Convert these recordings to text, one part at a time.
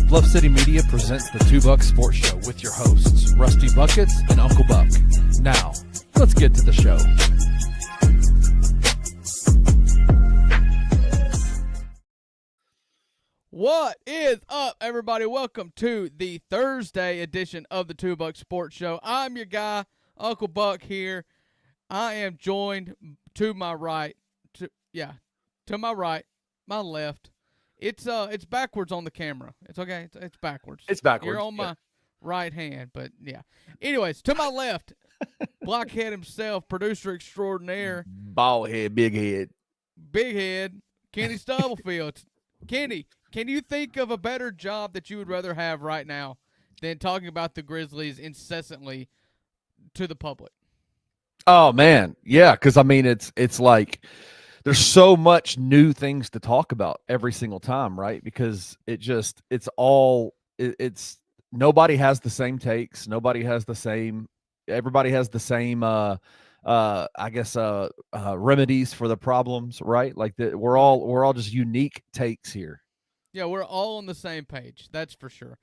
Bluff City Media presents the Two Buck Sports Show with your hosts, Rusty Buckets and Uncle Buck. Now, let's get to the show. What is up, everybody? Welcome to the Thursday edition of the Two Buck Sports Show. I'm your guy, Uncle Buck here. I am joined to my right, to my right, my left. It's backwards on the camera. It's okay. It's backwards. It's backwards. You're on my right hand, but yeah. Anyways, to my left, Blockhead himself, producer extraordinaire, Bald head, big head. Kenny Stubblefield. Kenny, can you think of a better job that you would rather have right now than talking about the Grizzlies incessantly to the public? Oh man, yeah, because I mean it's like there's so much new things to talk about every single time, right? Because it's nobody has the same takes, everybody has the same remedies for the problems, right? Like we're all just unique takes here. Yeah, we're all on the same page. That's for sure.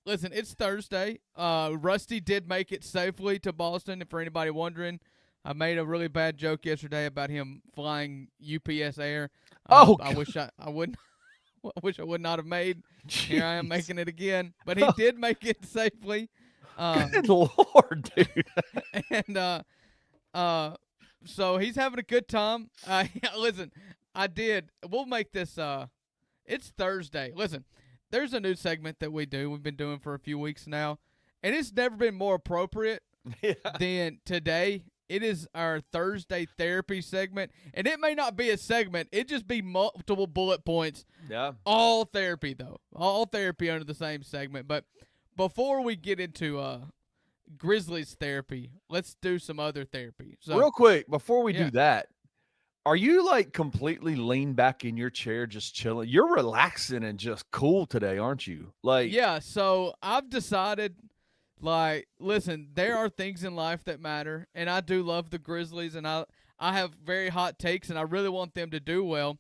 Listen, it's Thursday. Rusty did make it safely to Boston. And for anybody wondering, I made a really bad joke yesterday about him flying UPS Air. I wish I wouldn't. I wish I would not have made. Jeez. Here I am making it again, but he did make it safely. Good Lord, dude. And so he's having a good time. Listen, we'll make this. It's Thursday. Listen, there's a new segment that we've been doing for a few weeks now, and it's never been more appropriate than today. It is our Thursday therapy segment, and it may not be a segment. It just be multiple bullet points. Yeah. All therapy, though. All therapy under the same segment. But before we get into Grizzlies therapy, let's do some other therapy. So, real quick, before we do that, are you like completely leaned back in your chair just chilling? You're relaxing and just cool today, aren't you? Like, yeah, so I've decided, like, listen, there are things in life that matter, and I do love the Grizzlies, and I have very hot takes, and I really want them to do well.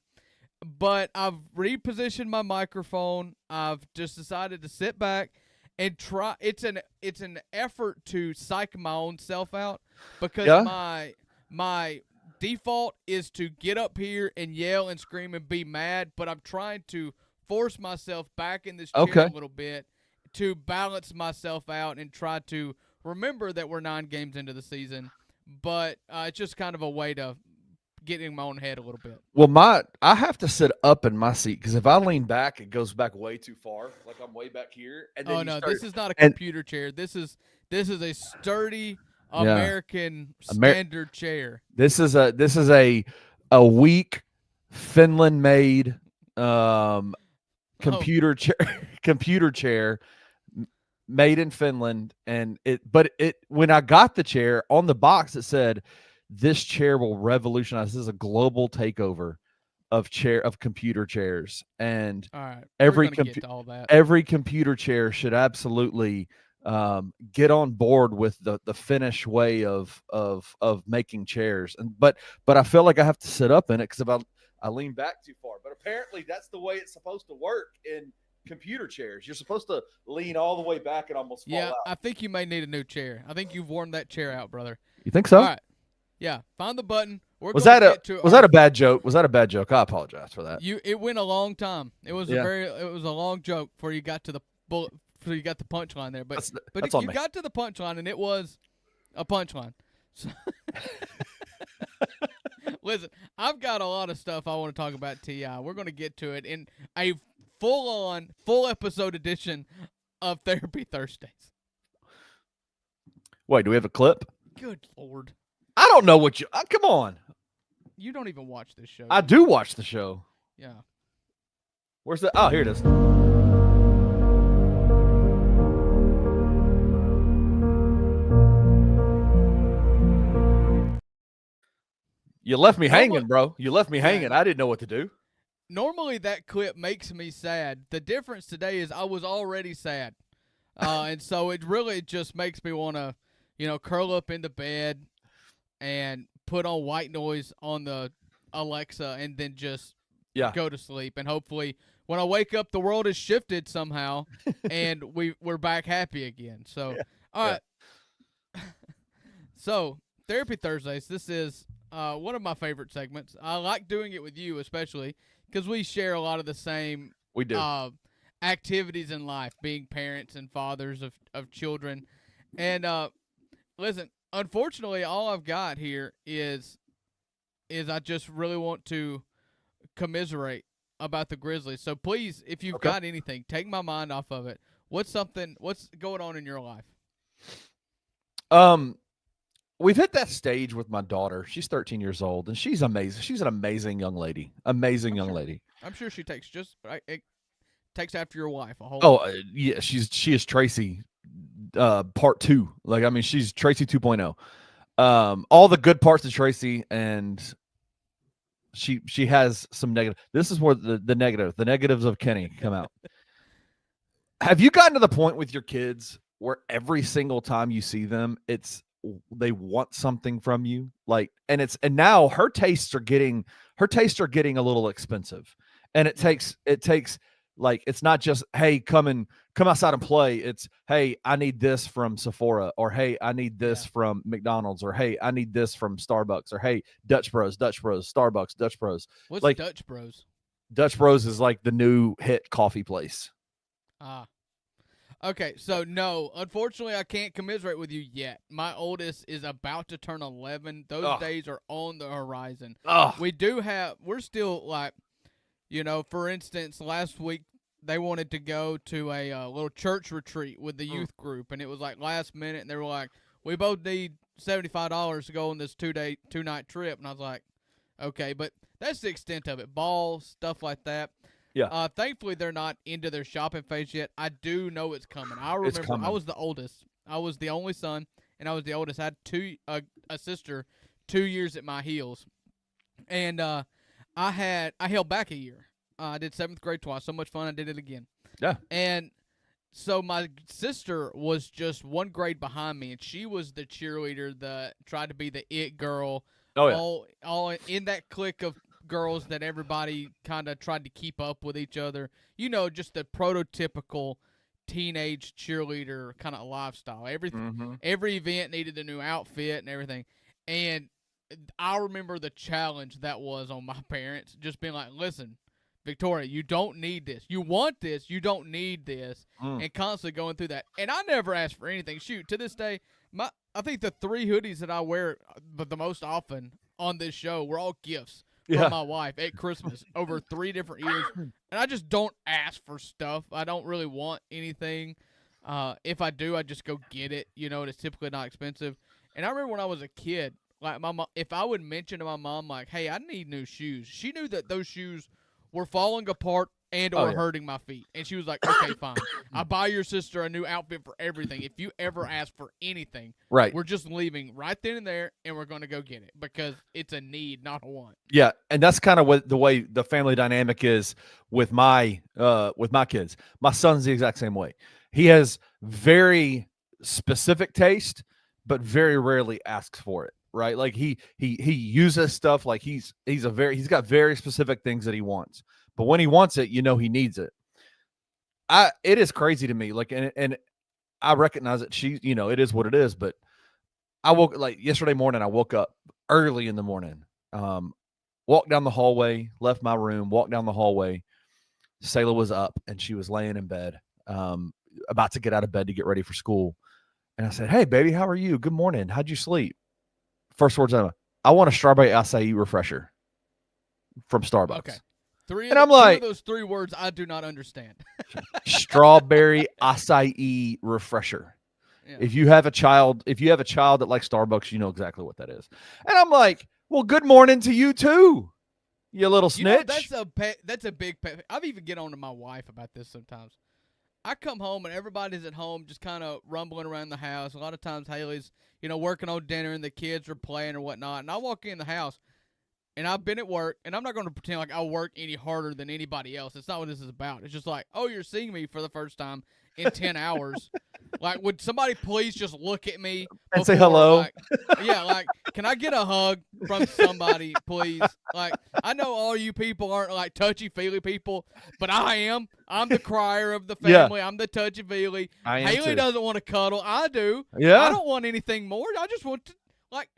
But I've repositioned my microphone. I've just decided to sit back and try. It's an effort to psych my own self out because my default is to get up here and yell and scream and be mad, but I'm trying to force myself back in this chair a little bit to balance myself out and try to remember that we're 9 games into the season. But it's just kind of a way to get in my own head a little bit. Well, I have to sit up in my seat because if I lean back, it goes back way too far. Like I'm way back here. And then this is not a computer chair. This is a sturdy American standard chair. This is a weak Finland-made computer chair made in Finland, and when I got the chair on the box, it said this chair will revolutionize. This is a global takeover of computer chairs, and all right, every computer chair should absolutely get on board with the Finnish way of making chairs. But I feel like I have to sit up in it because if I lean back too far. But apparently that's the way it's supposed to work in computer chairs. You're supposed to lean all the way back and almost fall out. I think you may need a new chair. I think you've worn that chair out, brother. You think so? All right. Yeah, find the button. Was that a bad joke? Was that a bad joke? I apologize for that. It went a long time. It was a long joke before you got to the bullet. So you got the punchline there, but you got to the punchline, and it was a punchline. So listen, I've got a lot of stuff I want to talk about T.I. We're going to get to it in a full episode edition of Therapy Thursdays. Wait, do we have a clip? Good Lord. I don't know what you come on. You don't even watch this show. I do watch the show. Yeah. Where's the? Oh, here it is. You left me hanging, bro. You left me hanging. I didn't know what to do. Normally that clip makes me sad. The difference today is I was already sad. And so it really just makes me want to, curl up in the bed and put on white noise on the Alexa and then just go to sleep. And hopefully when I wake up, the world has shifted somehow, and we're back happy again. So, Yeah. all Yeah. right. So, Therapy Thursdays. This is one of my favorite segments. I like doing it with you, especially because we share a lot of the same We do. activities in life, being parents and fathers of children. And listen, unfortunately, all I've got here is I just really want to commiserate about the Grizzlies. So please, if you've Okay. got anything, take my mind off of it. What's going on in your life? Um, we've hit that stage with my daughter. She's 13 years old, and she's amazing. She's an amazing young lady. Amazing young lady. I'm sure she takes it takes after your wife a whole Oh, lot. yeah, she is Tracy, part two. Like, I mean, she's Tracy 2.0. All the good parts of Tracy, and she has some negative. This is where the negatives of Kenny come out. Have you gotten to the point with your kids where every single time you see them, they want something from you? Like, and now her tastes are getting a little expensive. And it takes like, it's not just, hey, come outside and play. It's, hey, I need this from Sephora, or hey, I need this from McDonald's, or hey, I need this from Starbucks, or hey, Dutch Bros, Starbucks, Dutch Bros. What's Like, Dutch Bros? Dutch Bros is like the new hit coffee place. Ah. Okay, so no, unfortunately, I can't commiserate with you yet. My oldest is about to turn 11. Those days are on the horizon. We're still like, for instance, last week they wanted to go to a little church retreat with the youth group, and it was like last minute, and they were like, we both need $75 to go on this 2-night trip, and I was like, okay, but that's the extent of it. Balls, stuff like that. Yeah. Thankfully, they're not into their shopping phase yet. I do know it's coming. I It's remember coming. I was the oldest. I was the only son, and I was the oldest. I had a sister 2 years at my heels, and I held back a year. I did 7th grade twice. So much fun. I did it again. Yeah. And so my sister was just 1 grade behind me, and she was the cheerleader that tried to be the it girl. Oh, yeah. All in that clique of girls that everybody kind of tried to keep up with each other. Just the prototypical teenage cheerleader kind of lifestyle. Every event needed a new outfit and everything. And I remember the challenge that was on my parents, just being like, listen, Victoria, you don't need this. You want this, you don't need this. And constantly going through that. And I never asked for anything. Shoot, to this day, I think the 3 hoodies that I wear the most often on this show were all gifts from my wife at Christmas over 3 different years. And I just don't ask for stuff. I don't really want anything. If I do, I just go get it. And it's typically not expensive. And I remember when I was a kid, like my mom, if I would mention to my mom, like, hey, I need new shoes, she knew that those shoes were falling apart and or hurting my feet. And she was like, okay, fine. I'll buy your sister a new outfit for everything. If you ever ask for anything, right, we're just leaving right then and there, and we're going to go get it because it's a need, not a want. Yeah, and that's kind of what the way the family dynamic is with my kids. My son's the exact same way. He has very specific taste, but very rarely asks for it. Right? Like he uses stuff like he's got very specific things that he wants. But when he wants it, he needs it. It is crazy to me. Like, and I recognize it. It is what it is. But I woke like yesterday morning. I woke up early in the morning. Walked down the hallway, left my room, walked down the hallway. Sayla was up and she was laying in bed, about to get out of bed to get ready for school. And I said, "Hey, baby, how are you? Good morning. How'd you sleep?" First words out, I want a strawberry acai refresher from Starbucks. Okay. And I'm like, 2 of those 3 words I do not understand. Strawberry acai refresher. Yeah. If you have a child that likes Starbucks, you know exactly what that is. And I'm like, well, good morning to you too, you little snitch. That's a big pet. I've even get on to my wife about this sometimes. I come home and everybody's at home just kind of rumbling around the house. A lot of times Haley's, working on dinner and the kids are playing or whatnot. And I walk in the house and I've been at work, and I'm not going to pretend like I work any harder than anybody else. It's not what this is about. It's just like, oh, you're seeing me for the first time in 10 hours. Like, would somebody please just look at me and before, say hello? Like, yeah, like, can I get a hug from somebody, please? Like, I know all you people aren't like touchy-feely people, but I am. I'm the crier of the family. I'm the touchy-feely. Haley doesn't want to cuddle. I do. Yeah. I don't want anything more. I just want to, like,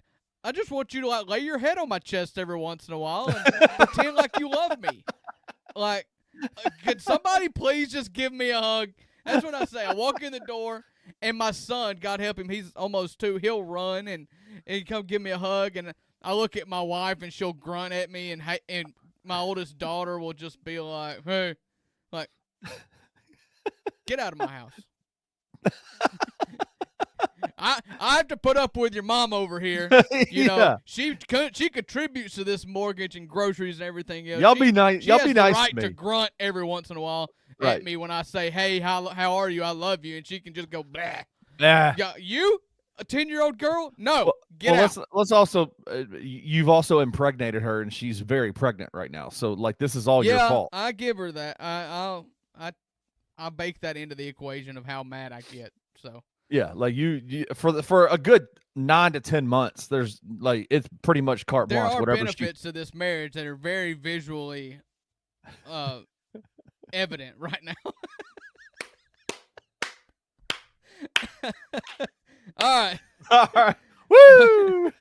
I just want you to like lay your head on my chest every once in a while and pretend like you love me. Like, could somebody please just give me a hug? That's what I say. I walk in the door, and my son, God help him, he's almost 2. He'll run and come give me a hug, and I look at my wife, and she'll grunt at me, and my oldest daughter will just be like, hey, like, get out of my house. I have to put up with your mom over here. You know, she contributes to this mortgage and groceries and everything else. Y'all be nice. Y'all be nice right to me. to grunt every once in a while at me when I say, "Hey, how are you? I love you," and she can just go, "Blah." Nah. Yeah, you, a 10-year-old girl? No, get out. Let's also. You've also impregnated her, and she's very pregnant right now. So like, this is all your fault. I give her that. I bake that into the equation of how mad I get. So. Yeah, like you for a good 9 to 10 months, there's like it's pretty much carte blanche. There are whatever benefits to this marriage that are very visually evident right now. All right. Woo!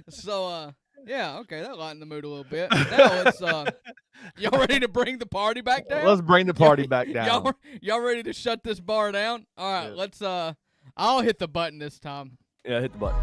So yeah, okay, that lightened the mood a little bit. Now it's y'all ready to bring the party back down? Let's bring the party back down. Y'all ready to shut this bar down? All right, let's I'll hit the button this time. Yeah, hit the button.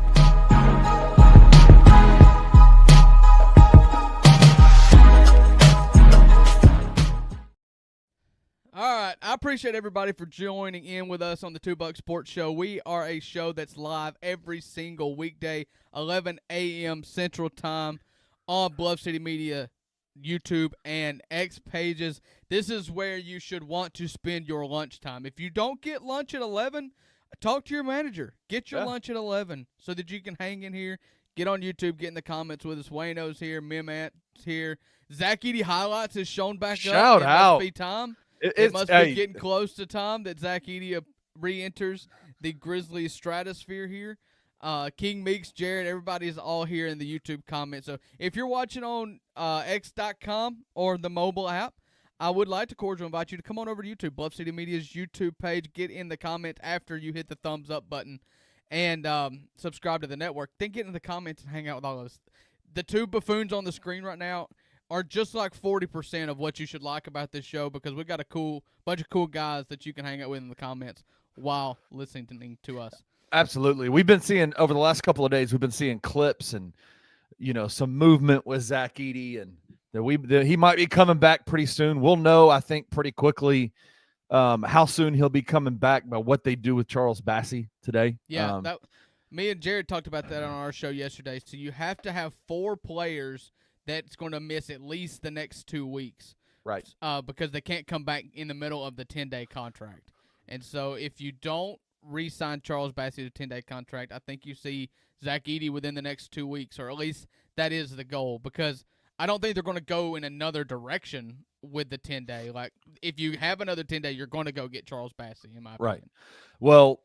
All right. I appreciate everybody for joining in with us on the $2 Sports Show. We are a show that's live every single weekday, 11 a.m. Central Time on Bluff City Media, YouTube, and X pages. This is where you should want to spend your lunchtime. If you don't get lunch at 11, talk to your manager. Get your lunch at 11 so that you can hang in here. Get on YouTube. Get in the comments with us. Wayno's here. Mimant's here. Zach Edey highlights is shown back up. Shout out. It must be time. It must be getting close to time that Zach Edey re-enters the Grizzlies stratosphere here. King Meeks, Jared, everybody is all here in the YouTube comments. So if you're watching on X.com or the mobile app, I would like to cordially invite you to come on over to YouTube, Bluff City Media's YouTube page. Get in the comments after you hit the thumbs up button and subscribe to the network. Then get in the comments and hang out with all of us. The two buffoons on the screen right now are just like 40% of what you should like about this show because we got a bunch of cool guys that you can hang out with in the comments while listening to us. Absolutely. We've been seeing over the last couple of days, we've been seeing clips and, some movement with Zach Edey and that he might be coming back pretty soon. We'll know, I think, pretty quickly how soon he'll be coming back by what they do with Charles Bassey today. Yeah, me and Jared talked about that on our show yesterday. So you have to have 4 players that's going to miss at least the next 2 weeks. Right. Because they can't come back in the middle of the 10-day contract. And so if you don't re-sign Charles Bassey to a 10-day contract, I think you see Zach Edey within the next 2 weeks, or at least that is the goal, because I don't think they're going to go in another direction with the 10-day. Like, if you have another 10-day, you're going to go get Charles Bassey, in my opinion. Right. Well,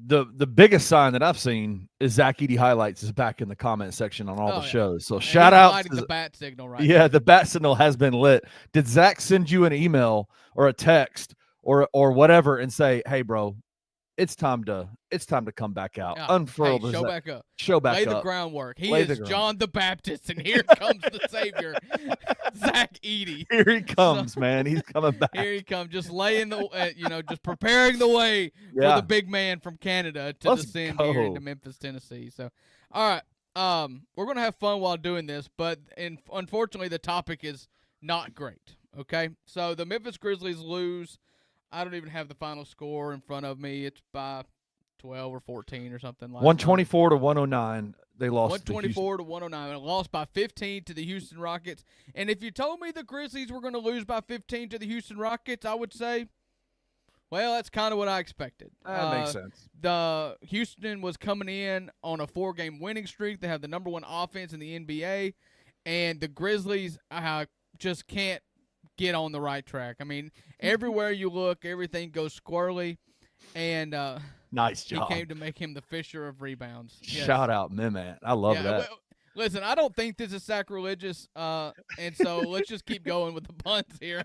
the biggest sign that I've seen is Zach Edey highlights is back in the comment section on all the shows. So shout out to the bat signal right now. now. The bat signal has been lit. Did Zach send you an email or a text or whatever and say, "Hey, bro, it's time to come back out. Unfurl the show back up. Show back Lay up. the groundwork. He is John the Baptist, and here comes the Savior, Zach Edey. Here he comes, man. He's coming back. Here he comes, just laying the, just preparing the way for the big man from Canada to descend here into Memphis, Tennessee. So, all right, we're gonna have fun while doing this, but unfortunately, the topic is not great. Okay, so the Memphis Grizzlies lose. I don't even have the final score in front of me. It's by 12 or 14 or something like that. 124 to 109. They lost. 124 to 109. And lost by 15 to the Houston Rockets. And if you told me the Grizzlies were going to lose by 15 to the Houston Rockets, I would say, well, that's kind of what I expected. That makes sense. The Houston was coming in on a 4-game winning streak. They have the #1 offense in the NBA. and the Grizzlies just can't get on the right track. I mean, everywhere you look, everything goes squirrely, and Nice he job. came to make him the fisher of rebounds. Yes. Shout out, man. I love that. Well, listen, I don't think this is sacrilegious, and so let's just keep going with the puns here.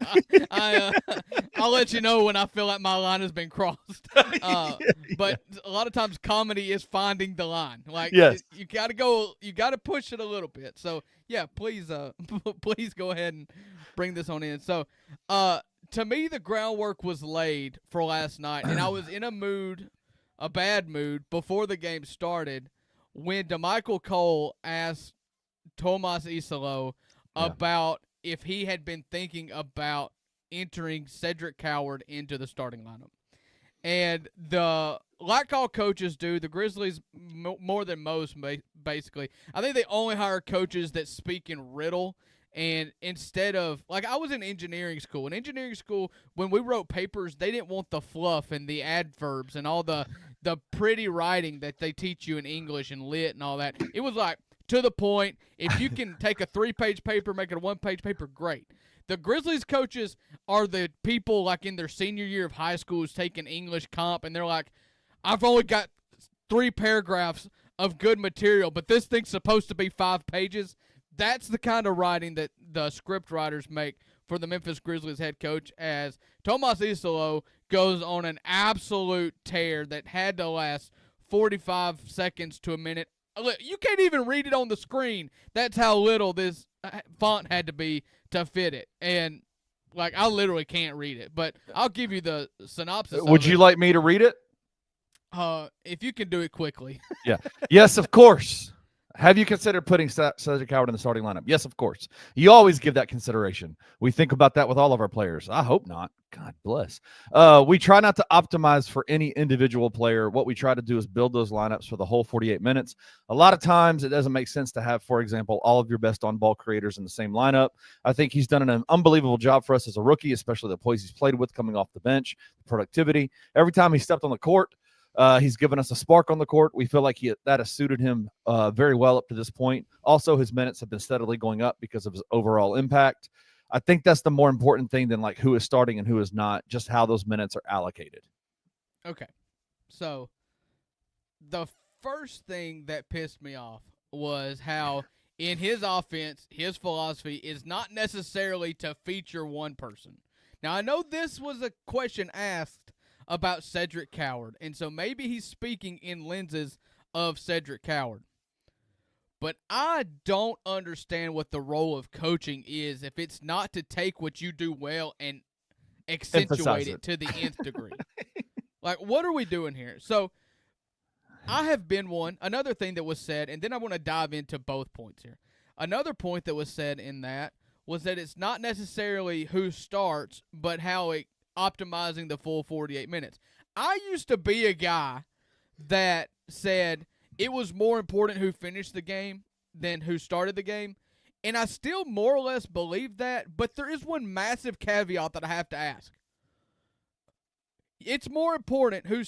I'll let you know when I feel like my line has been crossed. But a lot of times comedy is finding the line. Like, yes. you got to push it a little bit. So, yeah, please please go ahead and bring this on in. So, to me, the groundwork was laid for last night, and I was in a bad mood, before the game started, when DeMichael Cole asked Tuomas Iisalo about if he had been thinking about entering Cedric Coward into the starting lineup. And like all coaches do, the Grizzlies, more than most, basically, I think they only hire coaches that speak in riddle. And instead of, like, I was in engineering school. In engineering school, when we wrote papers, they didn't want the fluff and the adverbs and all the pretty writing that they teach you in English and lit and all that. It was like, to the point. If you can take a 3-page paper, make it a 1-page paper, great. The Grizzlies coaches are the people, like, in their senior year of high school who's taking English comp, and they're like, I've only got 3 paragraphs of good material, but this thing's supposed to be 5 pages. That's the kind of writing that the script writers make for the Memphis Grizzlies head coach, as Tuomas Iisalo goes on an absolute tear that had to last 45 seconds to a minute. You can't even read it on the screen. That's how little this font had to be to fit it. And, like, I literally can't read it. But I'll give you the synopsis. Would you like me to read it? If you can do it quickly. Yeah. Yes, of course. Have you considered putting Cedric Coward in the starting lineup? Yes, of course. You always give that consideration. We think about that with all of our players. I hope not. God bless. We try not to optimize for any individual player. What we try to do is build those lineups for the whole 48 minutes. A lot of times it doesn't make sense to have, for example, all of your best on-ball creators in the same lineup. I think he's done an unbelievable job for us as a rookie, especially the poise he's played with coming off the bench, the productivity. Every time he stepped on the court, he's given us a spark on the court. We feel like that has suited him very well up to this point. Also, his minutes have been steadily going up because of his overall impact. I think that's the more important thing than, like, who is starting and who is not, just how those minutes are allocated. Okay. So the first thing that pissed me off was how in his offense, his philosophy is not necessarily to feature one person. Now, I know this was a question asked about Cedric Coward, and so maybe he's speaking in lenses of Cedric Coward. But I don't understand what the role of coaching is if it's not to take what you do well and accentuate it to the nth degree. Like, what are we doing here? So, I have been one. Another thing that was said, and then I want to dive into both points here. Another point that was said in that was that it's not necessarily who starts, but how optimizing the full 48 minutes. I used to be a guy that said it was more important who finished the game than who started the game, and I still more or less believe that, but there is one massive caveat that I have to ask. It's more important who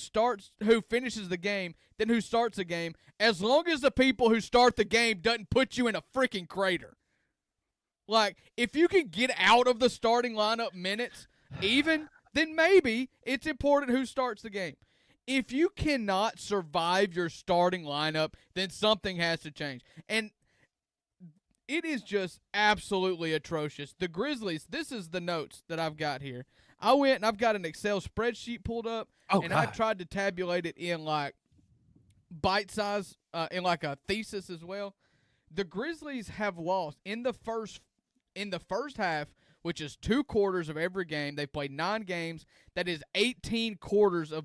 finishes the game than who starts the game, as long as the people who start the game doesn't put you in a freaking crater. Like, if you can get out of the starting lineup minutes even, then maybe it's important who starts the game. If you cannot survive your starting lineup, then something has to change. And it is just absolutely atrocious. The Grizzlies, this is the notes that I've got here. I went and I've got an Excel spreadsheet pulled up, I tried to tabulate it in, like, bite size, in like a thesis as well. The Grizzlies have lost in the first half, which is 2 quarters of every game. They've played 9 games. That is 18 quarters of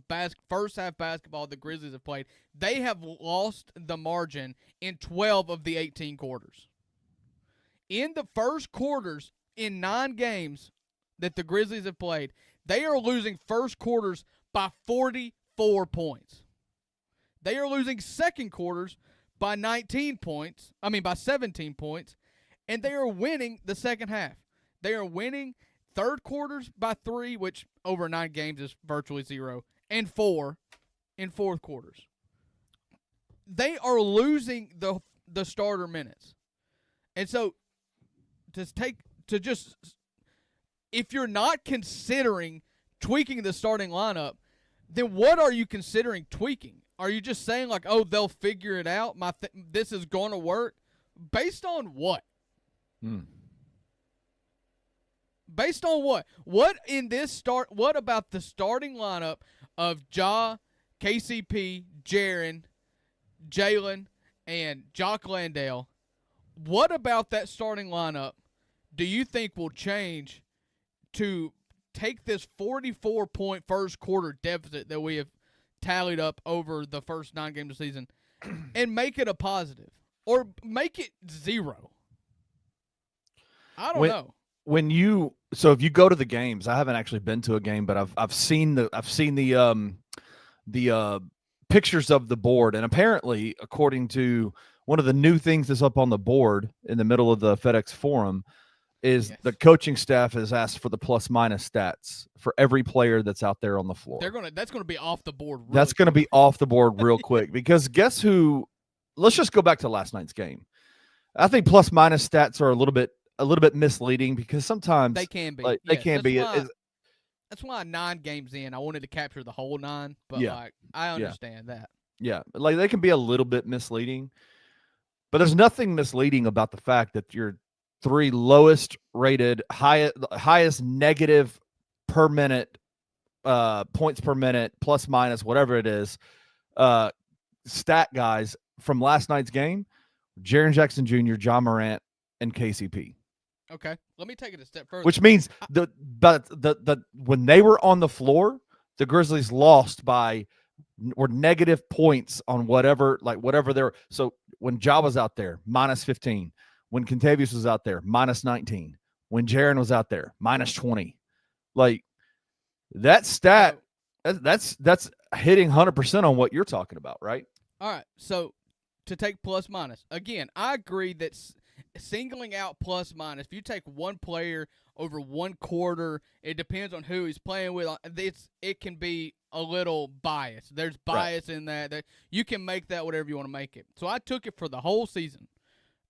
first-half basketball the Grizzlies have played. They have lost the margin in 12 of the 18 quarters. In the first quarters, in 9 games that the Grizzlies have played, they are losing first quarters by 44 points. They are losing second quarters by 17 points, and they are winning the second half. They are winning third quarters by 3, which over 9 games is virtually 0, and 4 in fourth quarters. They are losing the starter minutes. And so just if you're not considering tweaking the starting lineup, then what are you considering tweaking? Are you just saying like, oh, they'll figure it out? This is going to work, based on what? Based on what? What about the starting lineup of Ja, KCP, Jaren, Jalen, and Jock Landale? What about that starting lineup do you think will change to take this 44-point first quarter deficit that we have tallied up over the first 9 games of the season and make it a positive, or make it 0? I don't know. If you go to the games, I haven't actually been to a game, but I've seen the pictures of the board, and apparently, according to one of the new things that's up on the board in the middle of the FedEx Forum, is the coaching staff has asked for the plus-minus stats for every player that's out there on the floor. That's gonna be off the board. That's gonna be off the board real quick, because guess who? Let's just go back to last night's game. I think plus-minus stats are a little bit misleading, because sometimes they can be. They can be. That's why 9 games in, I wanted to capture the whole 9, but I understand that. Yeah, like they can be a little bit misleading, but there's nothing misleading about the fact that your 3 lowest rated, highest negative per minute, points per minute, plus minus, whatever it is, stat guys from last night's game: Jaren Jackson Jr., John Morant, and KCP. Okay, let me take it a step further. Which means when they were on the floor, the Grizzlies lost were negative points on whatever they're. So when Ja was out there, minus 15. When Kentavious was out there, minus 19. When Jaren was out there, minus 20. Like that stat, that's hitting 100% on what you're talking about, right? All right. So to take plus minus, again, I agree that singling out plus minus, if you take one player over one quarter, it depends on who he's playing with. It can be a little biased. There's bias in that you can make that whatever you want to make it. So I took it for the whole season.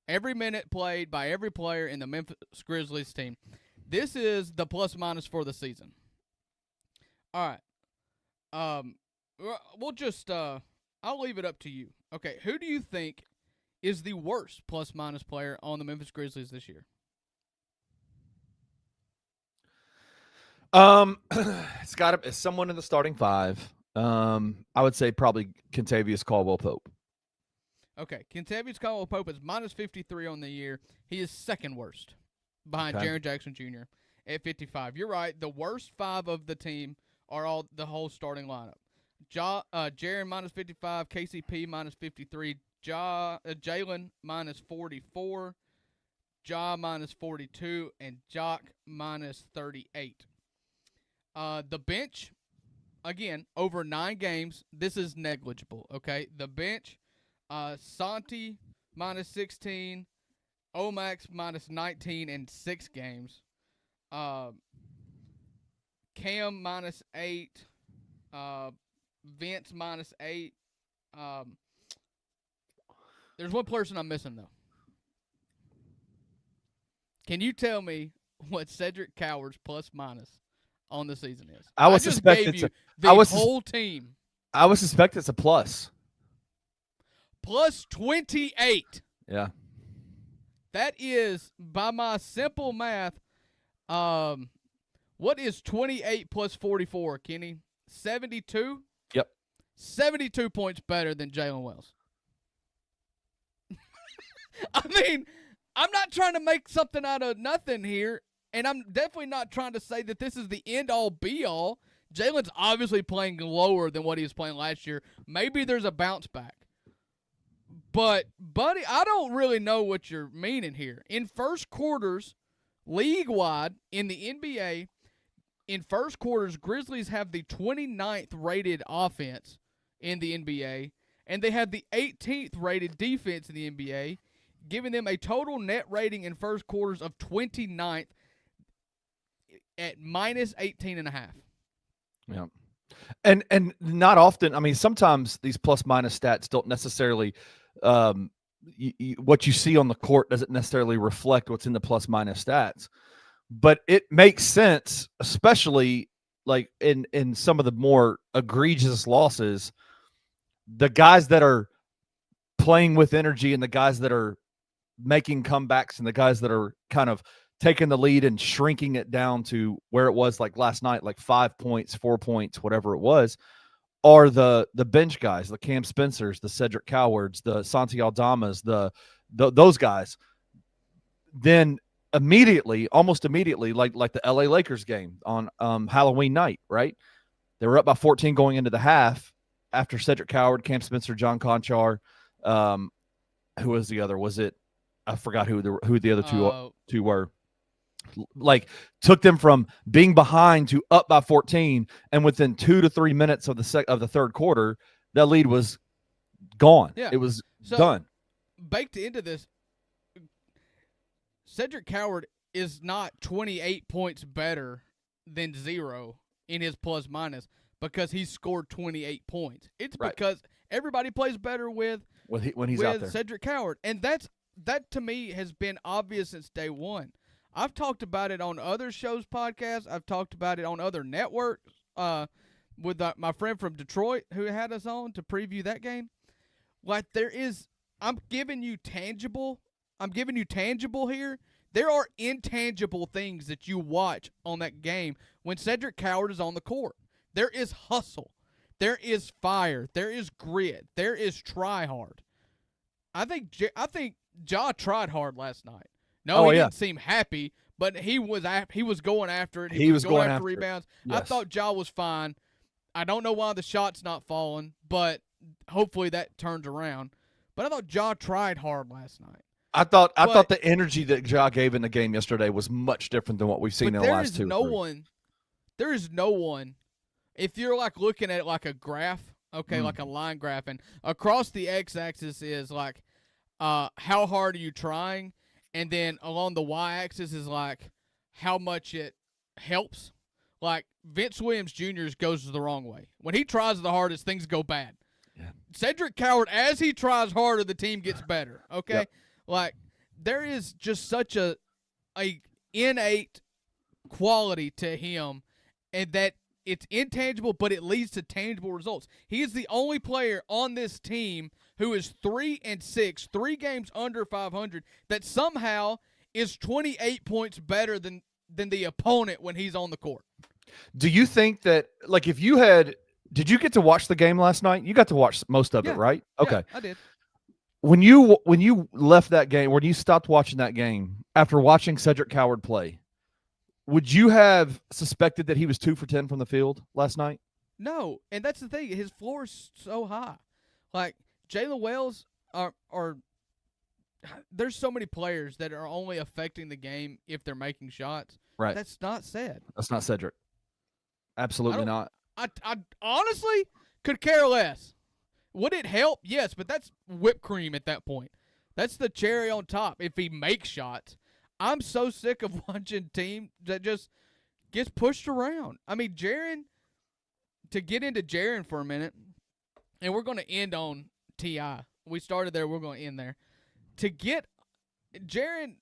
Every minute played by every player in the Memphis Grizzlies team. This is the plus minus for the season. All right. We'll just I'll leave it up to you. Okay, who do you think is the worst plus minus player on the Memphis Grizzlies this year? It's someone in the starting 5. I would say probably Kentavious Caldwell-Pope. Okay, Kentavious Caldwell-Pope is minus 53 on the year. He is second worst behind Jaren Jackson Jr. at 55. You're right. The worst 5 of the team are the whole starting lineup. Jaren minus 55, KCP minus 53, Jalen minus 44, Ja minus 42, and Jock minus 38. The bench, again, over 9 games, this is negligible, okay? The bench, Santi minus 16, Omax minus 19 in 6 games, Cam minus 8, Vince minus 8. There's one person I'm missing, though. Can you tell me what Cedric Coward's plus minus on the season is? I would suspect it's whole team. I would suspect it's a plus. Plus 28. Yeah. That is, by my simple math, what is 28 plus 44, Kenny? 72? Yep. 72 points better than Jalen Wells. I mean, I'm not trying to make something out of nothing here, and I'm definitely not trying to say that this is the end-all, be-all. Jalen's obviously playing lower than what he was playing last year. Maybe there's a bounce back. But, buddy, I don't really know what you're meaning here. In first quarters, league-wide, in the NBA, in first quarters, Grizzlies have the 29th rated offense in the NBA, and they have the 18th rated defense in the NBA, giving them a total net rating in first quarters of 29th at minus 18.5. Yeah. And not often, I mean, sometimes these plus minus stats don't necessarily what you see on the court doesn't necessarily reflect what's in the plus minus stats. But it makes sense, especially like in some of the more egregious losses, the guys that are playing with energy and the guys that are making comebacks and the guys that are kind of taking the lead and shrinking it down to where it was like last night, like 5 points, 4 points, whatever it was, are the bench guys, the Cam Spencers, the Cedric Cowards, the Santi Aldamas, those guys. Then immediately, almost immediately, like the LA Lakers game on Halloween night, right? They were up by 14 going into the half after Cedric Coward, Cam Spencer, John Conchar. Who was the other? Was it? I forgot who the other two were. Like took them from being behind to up by 14, and within 2 to 3 minutes of the third quarter, that lead was gone. Yeah. It was done. Baked into this, Cedric Coward is not 28 points better than 0 in his plus minus because he scored 28 points. It's because everybody plays better with when he's out there. Cedric Coward, and that to me has been obvious since day one. I've talked about it on other shows, podcasts. I've talked about it on other networks with my friend from Detroit who had us on to preview that game. Like I'm giving you tangible here. There are intangible things that you watch on that game when Cedric Coward is on the court. There is hustle. There is fire. There is grit. There is try hard. I think Ja tried hard last night. No, he didn't seem happy, but he was going after it. He was going after rebounds. Yes. I thought Ja was fine. I don't know why the shot's not falling, but hopefully that turns around. But I thought Ja tried hard last night. I thought the energy that Ja gave in the game yesterday was much different than what we've seen in the last two. There is no one. If you're like looking at it like a graph, like a line graph, and across the x-axis is like how hard are you trying, and then along the y-axis is like how much it helps. Like Vince Williams Jr. goes the wrong way. When he tries the hardest, things go bad. Yeah. Cedric Coward, as he tries harder, the team gets better. Okay, yep. Like there is just such a innate quality to him, and that it's intangible, but it leads to tangible results. He is the only player on this team who is 3-6, 3 games under 500, that somehow is 28 points better than the opponent when he's on the court. Do you think that, like, if you did you get to watch the game last night? You got to watch most of it, right? Okay. Yeah, I did. When you left that game, when you stopped watching that game after watching Cedric Coward play, would you have suspected that he was 2 for 10 from the field last night? No, and that's the thing. His floor is so high. Like, Jalen Wells are there's so many players that are only affecting the game if they're making shots. Right. That's not said. That's not Cedric. Absolutely not. I honestly could care less. Would it help? Yes, but that's whipped cream at that point. That's the cherry on top if he makes shots. I'm so sick of watching team that just gets pushed around. I mean, Jaren, to get into Jaren for a minute, and we're going to end on T.I. We started there. We're going to end there. Jaren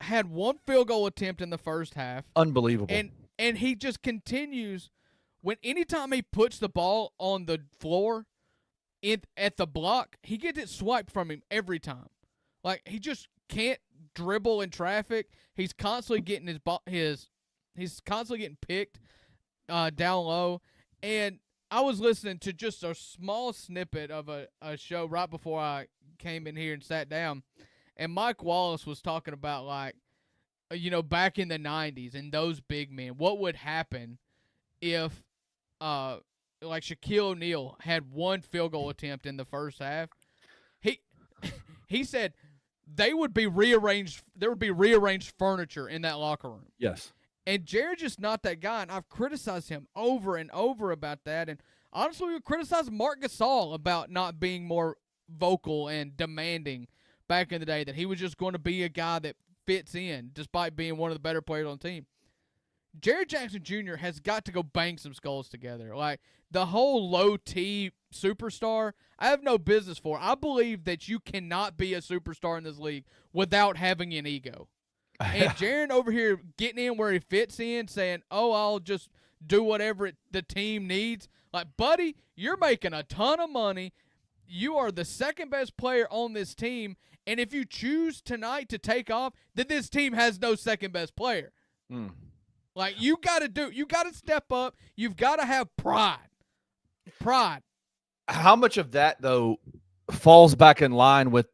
had 1 field goal attempt in the first half. Unbelievable. And he just continues. Anytime he puts the ball on the floor at the block, he gets it swiped from him every time. Like, he just can't dribble in traffic. He's constantly getting he's constantly getting picked down low. And I was listening to just a small snippet of a show right before I came in here and sat down, and Mike Wallace was talking about, like, back in the 90s and those big men, what would happen if like Shaquille O'Neal had 1 field goal attempt in the first half. He said there would be rearranged furniture in that locker room. Yes. And Jared's just not that guy, and I've criticized him over and over about that. And honestly, we criticized Marc Gasol about not being more vocal and demanding back in the day, that he was just going to be a guy that fits in despite being one of the better players on the team. Jared Jackson Jr. has got to go bang some skulls together. Like, the whole low T superstar, I have no business for. I believe that you cannot be a superstar in this league without having an ego. And Jaron over here getting in where he fits in, saying, "Oh, I'll just do whatever the team needs." Like, buddy, you're making a ton of money. You are the second best player on this team, and if you choose tonight to take off, then this team has no second best player. Like, you got to step up. You've got to have pride. Pride. How much of that, though, falls back in line with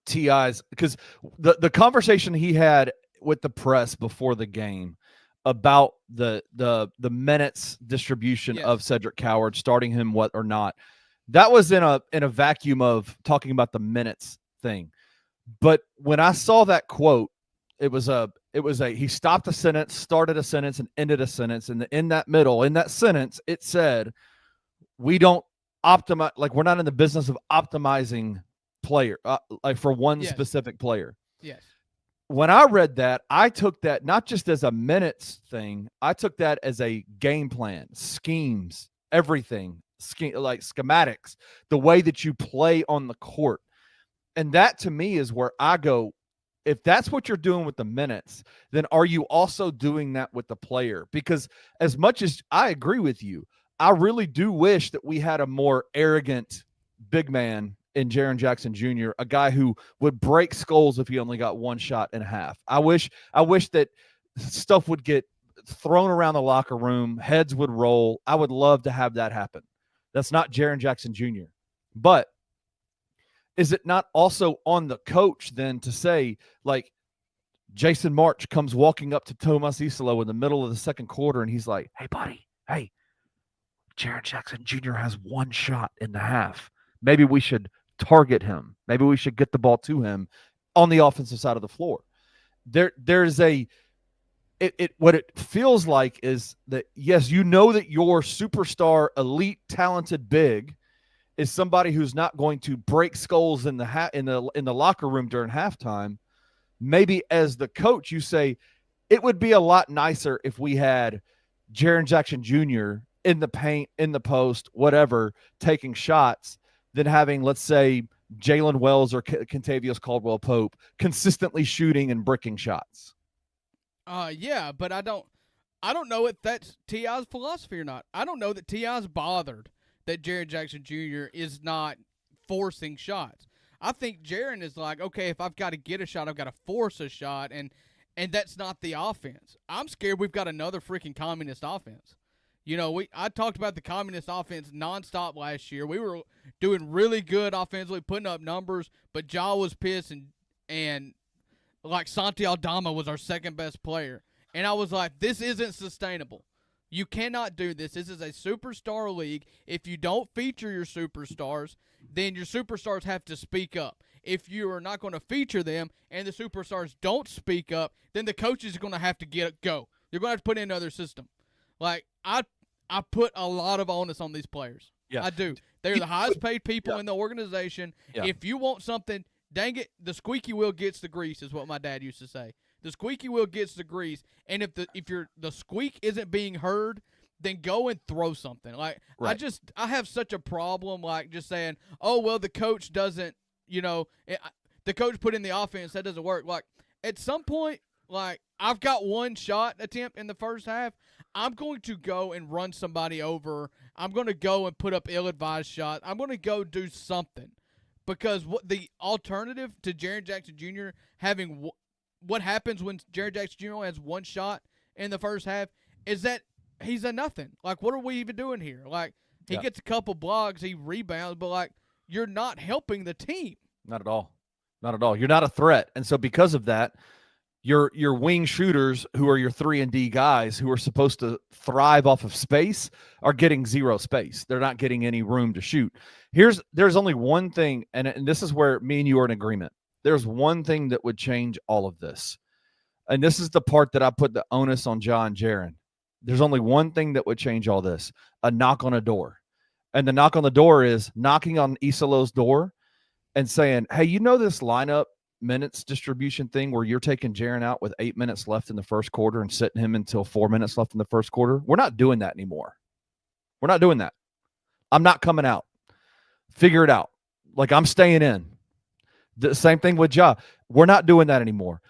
T.I.'s? Because the conversation he had with the press before the game about the minutes distribution of Cedric Coward, starting him what or not, that was in a vacuum of talking about the minutes thing. But when I saw that quote, it was he stopped a sentence, started a sentence, and ended a sentence, and in that middle, in that sentence, it said, "We don't optimize, like, we're not in the business of optimizing player, like, for one specific player." Yes. When I read that, I took that not just as a minutes thing, I took that as a game plan, schemes, everything, like schematics, the way that you play on the court. And that, to me, is where I go, if that's what you're doing with the minutes, then are you also doing that with the player? Because as much as I agree with you, I really do wish that we had a more arrogant big man in Jaren Jackson Jr., a guy who would break skulls if he only got one shot and a half. I wish that stuff would get thrown around the locker room, heads would roll. I would love to have that happen. That's not Jaren Jackson Jr. But is it not also on the coach then to say, like, Jason March comes walking up to Tuomas Iisalo in the middle of the second quarter, and he's like, "Hey, buddy, hey, Jaren Jackson Jr. has one shot in the half. Maybe we should target him. Maybe we should get the ball to him on the offensive side of the floor." There's what it feels like is that, yes, you know that your superstar, elite, talented big is somebody who's not going to break skulls in the locker room during halftime. Maybe as the coach, you say it would be a lot nicer if we had Jaren Jackson Jr. in the paint, in the post, whatever, taking shots, than having, let's say, Jalen Wells or Kentavious Caldwell-Pope consistently shooting and bricking shots. Yeah, but I don't know if that's T.I.'s philosophy or not. I don't know that T.I.'s bothered that Jaren Jackson Jr. is not forcing shots. I think Jaren is like, okay, if I've got to get a shot, I've got to force a shot, and that's not the offense. I'm scared we've got another freaking communist offense. You know, I talked about the communist offense nonstop last year. We were doing really good offensively, putting up numbers, but Ja was pissed, and like Santi Aldama was our second best player. And I was like, this isn't sustainable. You cannot do this. This is a superstar league. If you don't feature your superstars, then your superstars have to speak up. If you are not going to feature them and the superstars don't speak up, then the coaches are going to have to go. You're going to have to put in another system. Like, I put a lot of onus on these players. Yeah. I do. They're the highest paid people in the organization. Yeah. If you want something, dang it, the squeaky wheel gets the grease, is what my dad used to say. The squeaky wheel gets the grease, and if the squeak isn't being heard, then go and throw something. Like, right. I have such a problem, like, just saying, oh, well, the coach doesn't, the coach put in the offense, that doesn't work. Like, at some point, like, I've got one shot attempt in the first half. I'm going to go and run somebody over. I'm going to go and put up ill-advised shot. I'm going to go do something. Because what the alternative to Jaren Jackson Jr. having what happens when Jaren Jackson Jr. has one shot in the first half is that he's a nothing. Like, what are we even doing here? Like, he gets a couple blocks, he rebounds, but, like, you're not helping the team. Not at all. Not at all. You're not a threat. And so because of that, your wing shooters, who are your 3-and-D guys who are supposed to thrive off of space, are getting zero space. They're not getting any room to shoot. There's only one thing, and this is where me and you are in agreement. There's one thing that would change all of this. And this is the part that I put the onus on John Jaren. There's only one thing that would change all this: a knock on a door. And the knock on the door is knocking on Isalo's door and saying, hey, this lineup minutes distribution thing where you're taking Jaren out with 8 minutes left in the first quarter and sitting him until 4 minutes left in the first quarter. We're not doing that anymore. We're not doing that. I'm not coming out. Figure it out. Like, I'm staying in. The same thing with Ja. We're not doing that anymore.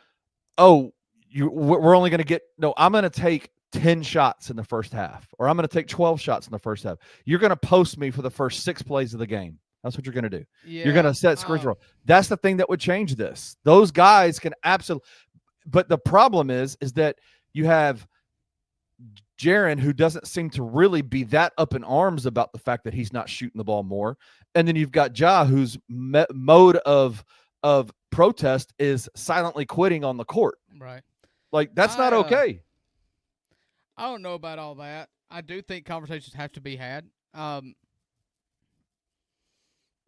Oh, we're only going to get – no, I'm going to take 10 shots in the first half, or I'm going to take 12 shots in the first half. You're going to post me for the first 6 plays of the game. That's what you're going to do. Yeah, you're going to set screens roll. That's the thing that would change this. Those guys can absolutely – but the problem is that you have Jaren, who doesn't seem to really be that up in arms about the fact that he's not shooting the ball more. And then you've got Ja, whose mode of protest is silently quitting on the court. Right. Like, that's not okay. I don't know about all that. I do think conversations have to be had.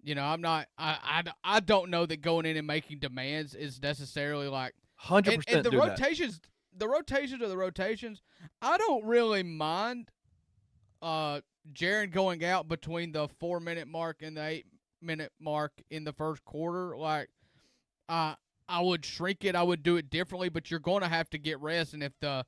You know, I'm not. I don't know that going in and making demands is necessarily like 100%. And the rotations, the rotations are the rotations. I don't really mind Jaren going out between the 4-minute mark and the 8-minute mark in the first quarter. Like, I would shrink it. I would do it differently, but you're going to have to get rest. And if the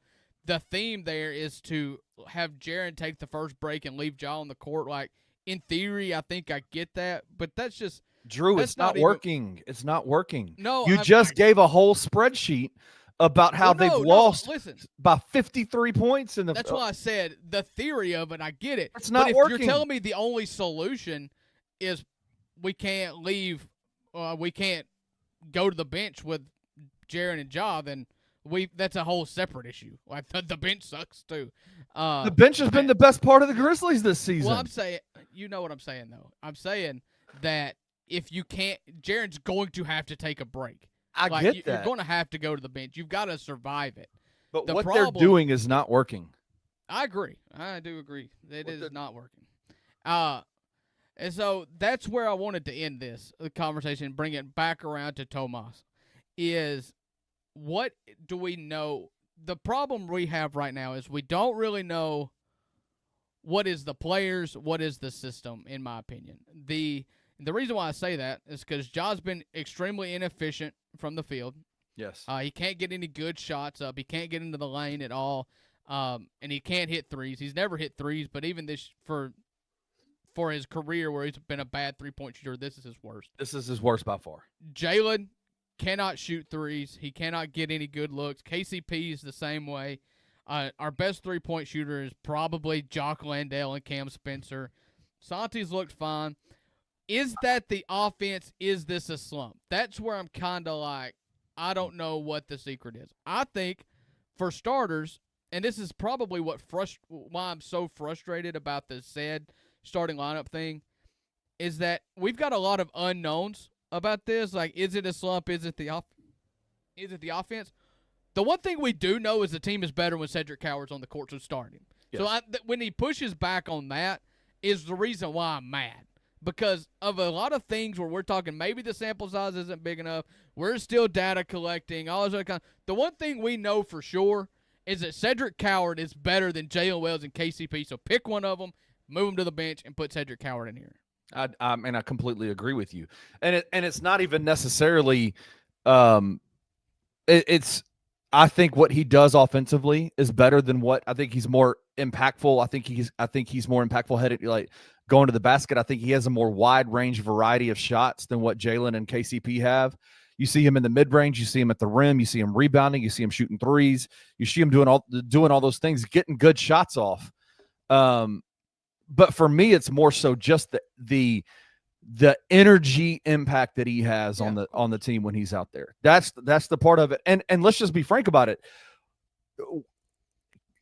theme there is to have Jaren take the first break and leave Ja on the court, like, in theory, I think I get that, but that's just Drew. It's not working. It's not working. No, you just gave a whole spreadsheet about how they've lost by 53 points in the. That's why I said the theory of it. I get it. It's not but if working. You're telling me the only solution is we can't leave. We can't go to the bench with Jaren and Ja. Then that's a whole separate issue. Like the bench sucks too. The bench has been the best part of the Grizzlies this season. Well, I'm saying, you know what I'm saying though. I'm saying that if you can't, Jaren's going to have to take a break. I get that. You're going to have to go to the bench. You've got to survive it. But what they're doing is not working. I agree. I do agree. It is not working. And so that's where I wanted to end the conversation, and bring it back around to Tuomas, is what do we know? The problem we have right now is we don't really know what is the players, what is the system, in my opinion. The reason why I say that is because Ja's been extremely inefficient from the field. Yes. He can't get any good shots up. He can't get into the lane at all. And he can't hit threes. He's never hit threes, but even this for his career where he's been a bad three-point shooter, this is his worst. This is his worst by far. Jalen cannot shoot threes. He cannot get any good looks. KCP is the same way. Our best three-point shooter is probably Jock Landale and Cam Spencer. Santi's looked fine. Is that the offense? Is this a slump? That's where I'm kind of like, I don't know what the secret is. I think, for starters, and this is probably why I'm so frustrated about the said starting lineup thing, is that we've got a lot of unknowns about this. Like, is it a slump? Is it the offense? The one thing we do know is the team is better when Cedric Coward's on the court to start him. Yes. So when he pushes back on that is the reason why I'm mad. Because of a lot of things where we're talking maybe the sample size isn't big enough, we're still data collecting, all this other kind. The one thing we know for sure is that Cedric Coward is better than Jalen Wells and KCP. So pick one of them, move them to the bench, and put Cedric Coward in here. I completely agree with you. And it's not even necessarily it's I think what he does offensively is better than what I think he's more impactful. I think he's more impactful headed, like going to the basket. I think he has a more wide range variety of shots than what Jalen and KCP have. You see him in the mid range, you see him at the rim, you see him rebounding, you see him shooting threes, you see him doing all those things, getting good shots off. But for me, it's more so just the energy impact that he has on the team when he's out there. That's the part of it. And let's just be frank about it.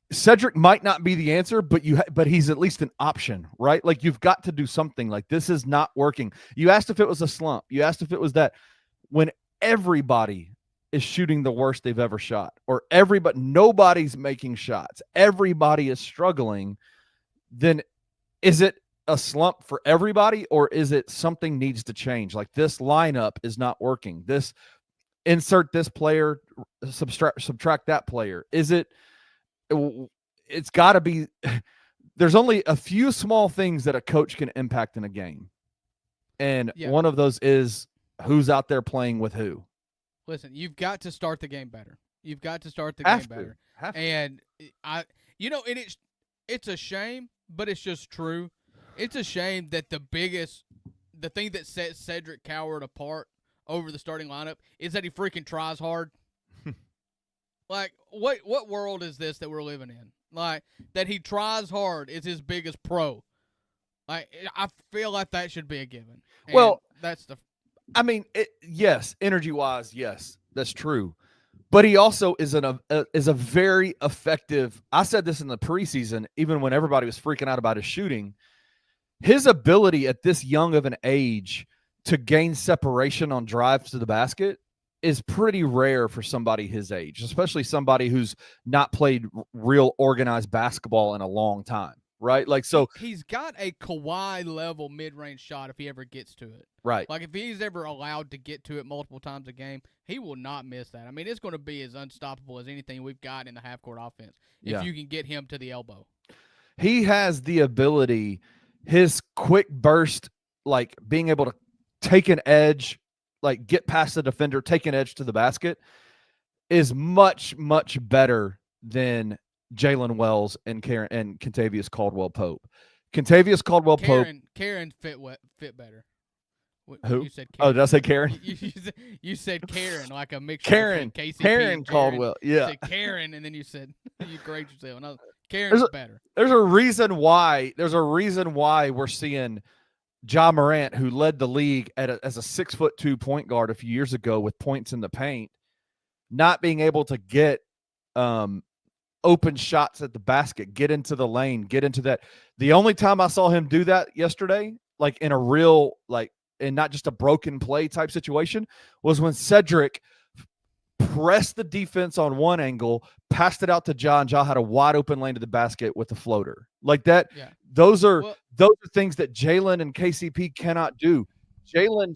Cedric might not be the answer, but he's at least an option, right? Like, you've got to do something. Like, this is not working. You asked if it was a slump. You asked if it was that when everybody is shooting the worst they've ever shot, or nobody's making shots, everybody is struggling, then is it a slump for everybody, or is it something needs to change? Like, this lineup is not working. This insert this player, subtract that player. It's got to be there's only a few small things that a coach can impact in a game. And one of those is who's out there playing with who. Listen, you've got to start the game better. You've got to start the game Have to. better. Have to. And and it's a shame, but it's just true. It's a shame that the thing that sets Cedric Coward apart over the starting lineup is that he freaking tries hard. Like, what world is this that we're living in? Like, that he tries hard is his biggest pro. Like, I feel like that should be a given. And Well, that's the. I mean, yes, energy-wise, yes, that's true. But he also is a very effective. I said this in the preseason, even when everybody was freaking out about his shooting. His ability at this young of an age to gain separation on drives to the basket is pretty rare for somebody his age, especially somebody who's not played real organized basketball in a long time, right? Like, so He's got a Kawhi level mid range shot if he ever gets to it. right. Like, if he's ever allowed to get to it multiple times a game, he will not miss that. I mean, it's going to be as unstoppable as anything we've got in the half court offense if you can get him to the elbow. He has the ability, his quick burst, like being able to take an edge, like get past the defender, take an edge to the basket, is much, much better than Jalen Wells and Kentavious Caldwell Pope. Kentavious Caldwell Pope. Karen fit better. Who? You said Karen. Oh, did I say Karen? Karen? You said Karen, like a mixture Karen. between KCP Karen and Caldwell. Yeah. You said Karen, and then you said you correct yourself. And Karen's better. There's a reason why. There's a reason why we're seeing Ja Morant, who led the league as a 6'2" point guard a few years ago with points in the paint, not being able to get open shots at the basket, get into the lane, get into that. The only time I saw him do that yesterday, like in a real, like, and not just a broken play type situation, was when Cedric pressed the defense on one angle, passed it out to Ja, and Ja had a wide open lane to the basket with a floater. Like that. Yeah. Those are things that Jalen and KCP cannot do. Jalen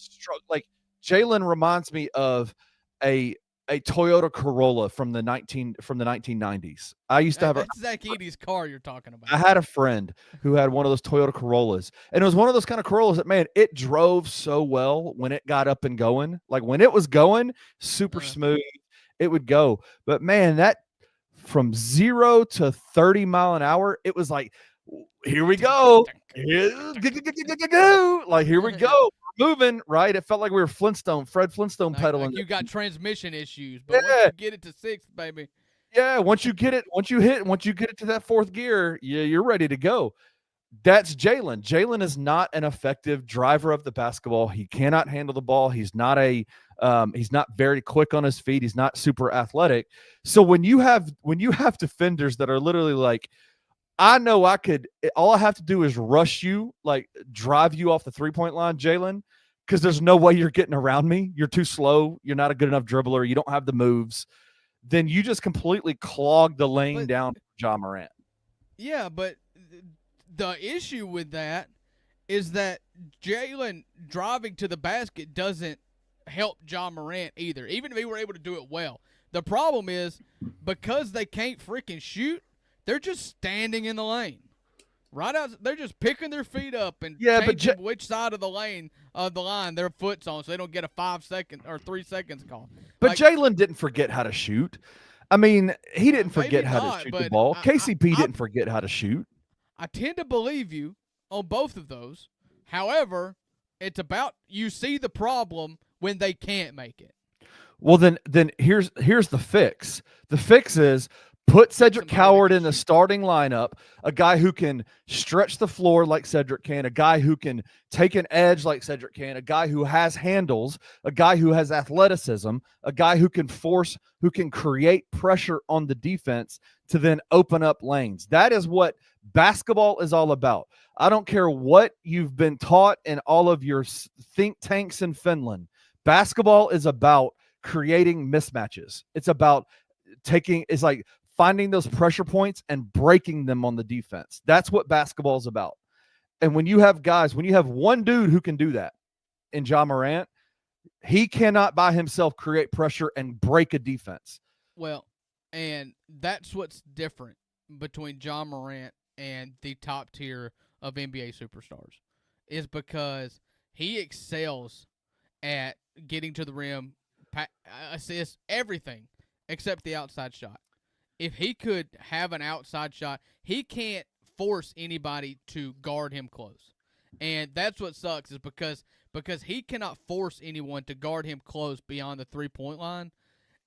reminds me of a Toyota Corolla from the 1990s. I used to have that's Zach Edey's car you're talking about. I had a friend who had one of those Toyota Corollas, and it was one of those kind of Corollas that, man, it drove so well when it got up and going. Like when it was going, super smooth, it would go. But man, that from 0 to 30 mile an hour, it was like, here we go. Like, here we go. We're moving, right? It felt like we were Fred Flintstone pedaling. Like you got transmission issues, but once you get it to 6, baby. Yeah, once you get it to that fourth gear, you're ready to go. That's Jalen. Jalen is not an effective driver of the basketball. He cannot handle the ball. He's not very quick on his feet. He's not super athletic. So when you have defenders that are literally like, I know all I have to do is rush you, like drive you off the 3-point line, Jalen, because there's no way you're getting around me. You're too slow. You're not a good enough dribbler. You don't have the moves. Then you just completely clog the lane down for Ja Morant. Yeah, but the issue with that is that Jalen driving to the basket doesn't help Ja Morant either, even if he were able to do it well. The problem is because they can't freaking shoot, they're just standing in the lane. Right out, they're just picking their feet up and changing which side of the line their foot's on, so they don't get a 5 second or 3 seconds call. But Jalen didn't forget how to shoot. I mean, he didn't forget how to shoot the ball. KCP didn't forget how to shoot. I tend to believe you on both of those. However, it's about you see the problem when they can't make it. Well, then here's the fix. The fix is put Cedric Coward in the starting lineup, a guy who can stretch the floor like Cedric can, a guy who can take an edge like Cedric can, a guy who has handles, a guy who has athleticism, a guy who can create pressure on the defense to then open up lanes. That is what basketball is all about. I don't care what you've been taught in all of your think tanks in Finland. Basketball is about creating mismatches. It's about finding those pressure points and breaking them on the defense. That's what basketball is about. And when you have one dude who can do that in Ja Morant, he cannot by himself create pressure and break a defense. Well, and that's what's different between Ja Morant and the top tier of NBA superstars is because he excels at getting to the rim, assists, everything except the outside shot. If he could have an outside shot, he can't force anybody to guard him close. And that's what sucks is because he cannot force anyone to guard him close beyond the 3-point line.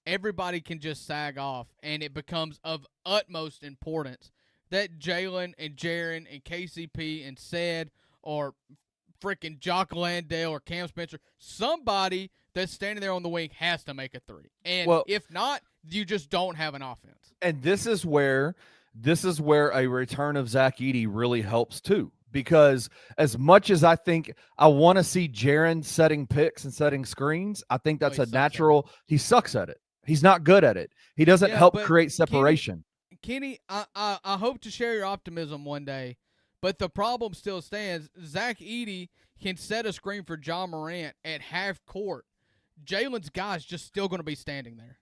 Everybody can just sag off, and it becomes of utmost importance that Jalen and Jaren and KCP and Ced or freaking Jock Landale or Cam Spencer, somebody that's standing there on the wing has to make a three. And if not, you just don't have an offense. And this is where a return of Zach Edey really helps too. Because as much as I think I want to see Jaren setting picks and setting screens, I think that's a natural. He sucks at it. He's not good at it. He doesn't help create separation. Kenny, I hope to share your optimism one day, but the problem still stands. Zach Edey can set a screen for John Morant at half court. Jalen's guy's just still going to be standing there.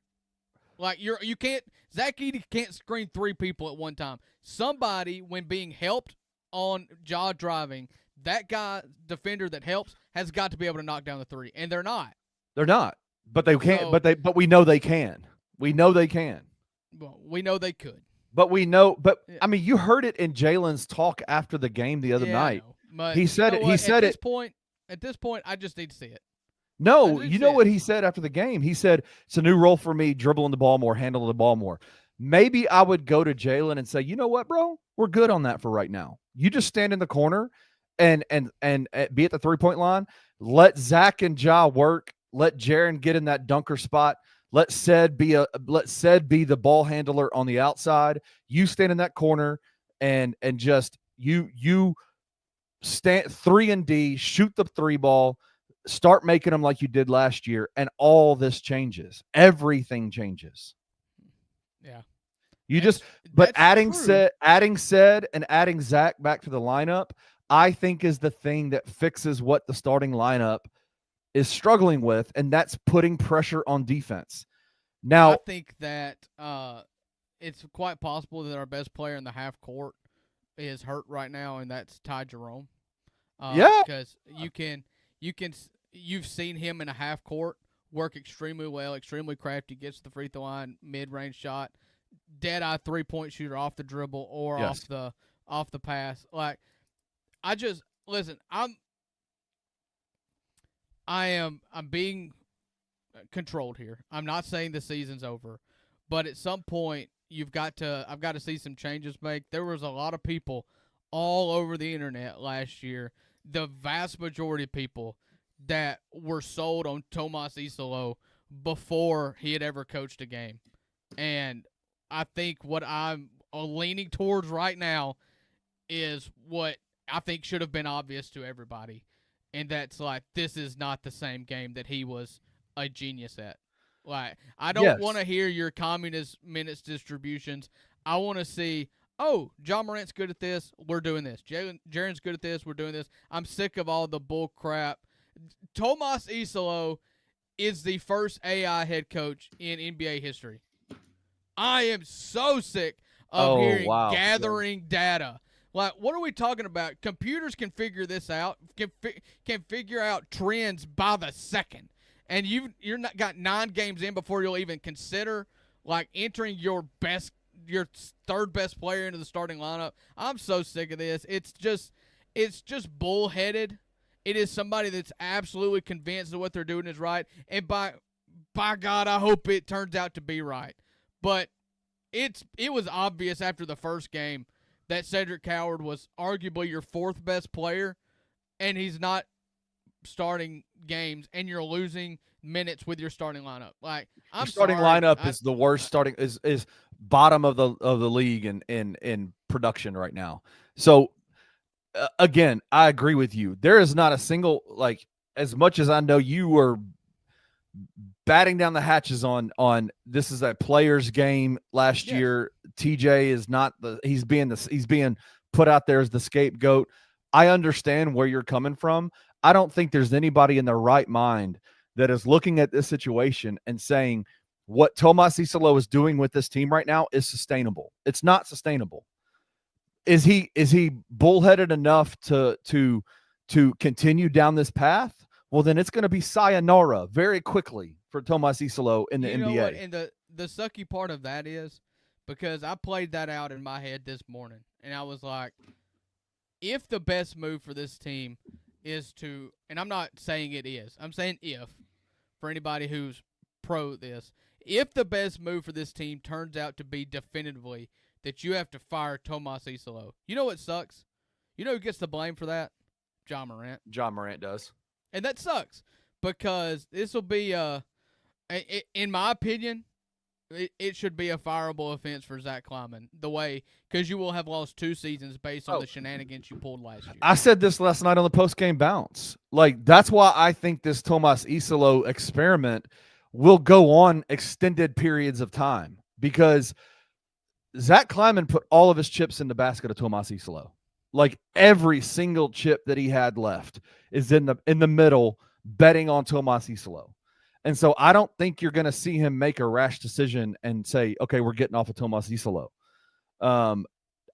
Like you can't. Zach Edey can't screen three people at one time. Somebody, when being helped on jaw driving, that guy defender that helps has got to be able to knock down the three, and they're not. They're not, but they can't. But we know they can. We know they can. Well, we know they could. But we know. But I mean, you heard it in Jalen's talk after the game the other night. He said it. He said it. At this point, I just need to see it. No, you know what he said after the game? He said, it's a new role for me, dribbling the ball more, handling the ball more. Maybe I would go to Jalen and say, you know what, bro? We're good on that for right now. You just stand in the corner and be at the 3-point line. Let Zach and Ja work. Let Jaren get in that dunker spot. Let Ced be the ball handler on the outside. You stand in that corner and just you stand 3 and D, shoot the 3 ball. Start making them like you did last year, and all this changes. Everything changes. Yeah. Adding Ced and adding Zach back to the lineup, I think is the thing that fixes what the starting lineup is struggling with, and that's putting pressure on defense. Now, I think that it's quite possible that our best player in the half court is hurt right now, and that's Ty Jerome. Because you've seen him in a half court work extremely well, extremely crafty, gets to the free throw line, mid-range shot, dead-eye 3-point shooter off the dribble or off the pass. Like, I'm being controlled here. I'm not saying the season's over, but at some point I've got to see some changes made. There was a lot of people all over the internet last year, the vast majority of people that were sold on Tuomas Iisalo before he had ever coached a game. And I think what I'm leaning towards right now is what I think should have been obvious to everybody. And that's like, this is not the same game that he was a genius at. Like, I don't want to hear your communist minutes distributions. I want to see, John Morant's good at this, we're doing this. Jaren's good at this, we're doing this. I'm sick of all the bull crap. Tuomas Iisalo is the first AI head coach in NBA history. I am so sick of gathering data. Like, what are we talking about? Computers can figure this out, can figure out trends by the second. And you're not got 9 games in before you'll even consider, like, entering your third best player into the starting lineup. I'm so sick of this. It's just bullheaded. It is somebody that's absolutely convinced that what they're doing is right. And by God, I hope it turns out to be right. But it was obvious after the first game that Cedric Coward was arguably your 4th best player, and he's not starting games, and you're losing minutes with your starting lineup. Like, I'm starting lineup is the worst starting is bottom of the league in production right now. So again, I agree with you. There is not a single, like, as much as I know you were batting down the hatches on this is a player's game last year. TJ is not he's being put out there as the scapegoat. I understand where you're coming from. I don't think there's anybody in their right mind that is looking at this situation and saying what Tuomas Iisalo is doing with this team right now is sustainable. It's not sustainable. Is he bullheaded enough to continue down this path? well, then it's going to be sayonara very quickly for Tuomas Iisalo in the You know what? NBA. And the sucky part of that is because I played that out in my head this morning, and I was like, if the best move for this team is to, and I'm not saying it is, I'm saying if, for anybody who's pro this, if the best move for this team turns out to be definitively that you have to fire Tuomas Iisalo, you know what sucks? You know who gets the blame for that? Ja Morant. Ja Morant does. And that sucks because this will be, in my opinion, it should be a fireable offense for Zach Kleiman. The way, because you will have lost 2 seasons based on the shenanigans you pulled last year. I said this last night on the post-game bounce. Like, that's why I think this Tuomas Iisalo experiment will go on extended periods of time, because Zach Kleiman put all of his chips in the basket of Tuomas Iisalo. Like, every single chip that he had left is in the middle, betting on Tuomas Iisalo. And so I don't think you're going to see him make a rash decision and say, okay, we're getting off of Tuomas Iisalo.